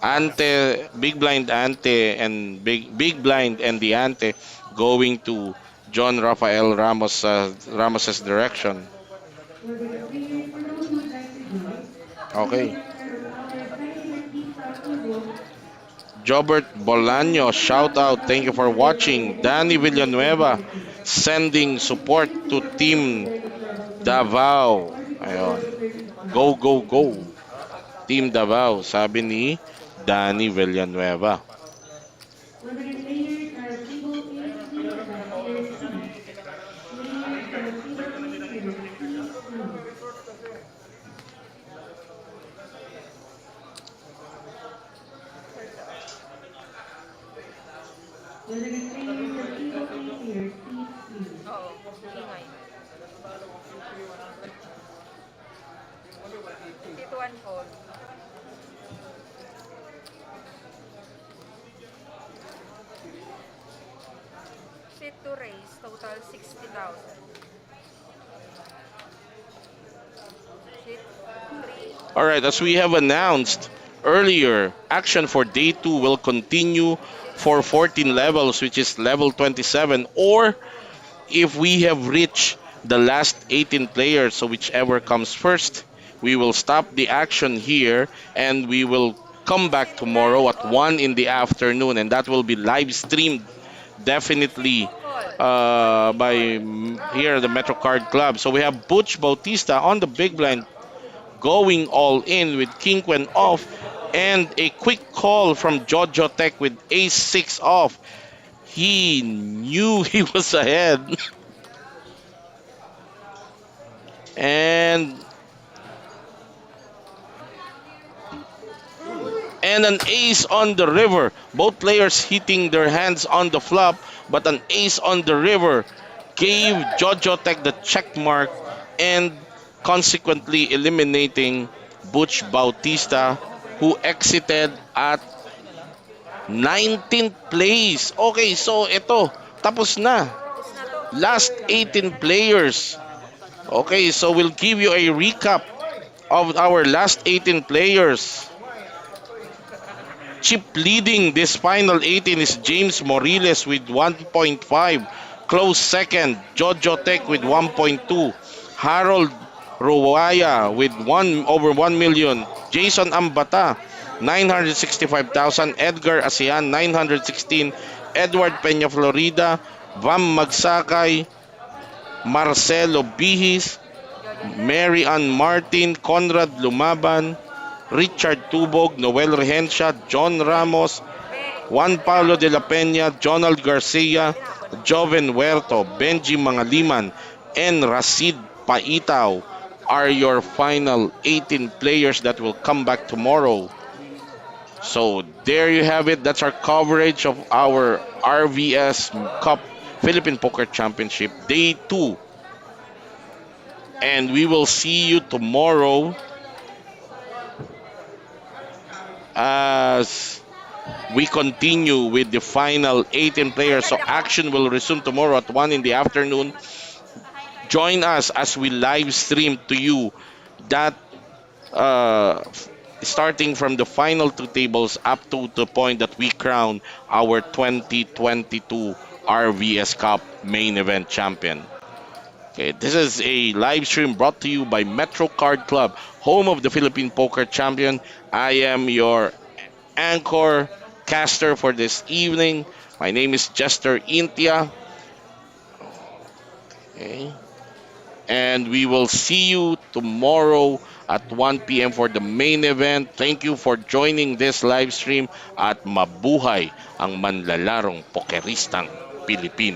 S3: ante, big blind ante and big blind and the ante going to John Rafael Ramos's direction.
S1: For the players, for those who would like to join, please
S3: Okay.
S1: enter our sign key stop logo.
S3: Jobert Bolaño, shout out. Thank you for watching. Danny Villanueva sending support to Team Davao. Ayun. Go, go, go. Team Davao, sabi ni Danny Villanueva.
S1: Once again, players are table A, please, that's tier C. Players are table A, tier C, please. Once again, players are table A, tier C, please.
S4: Oo, ingay. Sit one fold. Sit to raise, total 60,000. Sit 3.
S3: All right, as we have announced earlier, action for day 2 will continue for 14 levels, which is level 27, or if we have reached the last 18 players, so whichever comes first, we will stop the action here and we will come back tomorrow at 1 in the afternoon, and that will be live streamed definitely by here the Metro Card Club. So we have Butch Bautista on the big blind going all in with King Quen off, and a quick call from Jojo Tech with Ace 6 off. He knew he was ahead. and an ace on the river. Both players hitting their hands on the flop, but an ace on the river gave Jojo Tech the check mark and consequently eliminating Butch Bautista, who exited at 19th place. Okay, so ito, tapos na.
S4: Tapos na to.
S3: Last 18 players. Okay, so we'll give you a recap of our last 18 players. Chip leading this final 18 is James Moriles with 1.5. Close second, Jojo Tech with 1.2. Harold Ruwaya with over 1 million. Jason Ambata, 965,000. Edgar Asian, 916. Edward Peña Florida. Vam Magsakay. Marcelo Bihis. Mary Ann Martin. Conrad Lumaban. Richard Tubog, Noel Regencia, John Ramos, Juan Pablo de la Peña, Jonald Garcia, Joven Huerto, Benji Mangaliman, and Rasid Paitaw are your final 18 players that will come back tomorrow. So there you have it. That's our coverage of our RVS Cup Philippine Poker Championship Day 2. And we will see you tomorrow as we continue with the final 18 players. So action will resume tomorrow at 1 in the afternoon. Join us as we live stream to you that starting from the final 2 tables up to the point that we crown our 2022 RVS Cup main event champion. Okay, this is a live stream brought to you by Metro Card Club, home of the Philippine Poker Champion. I am your anchor caster for this evening. My name is Jester Intia. Okay. And we will see you tomorrow at 1 p.m. for the main event. Thank you for joining this live stream at mabuhay ang manlalarong pokeristang Pilipino.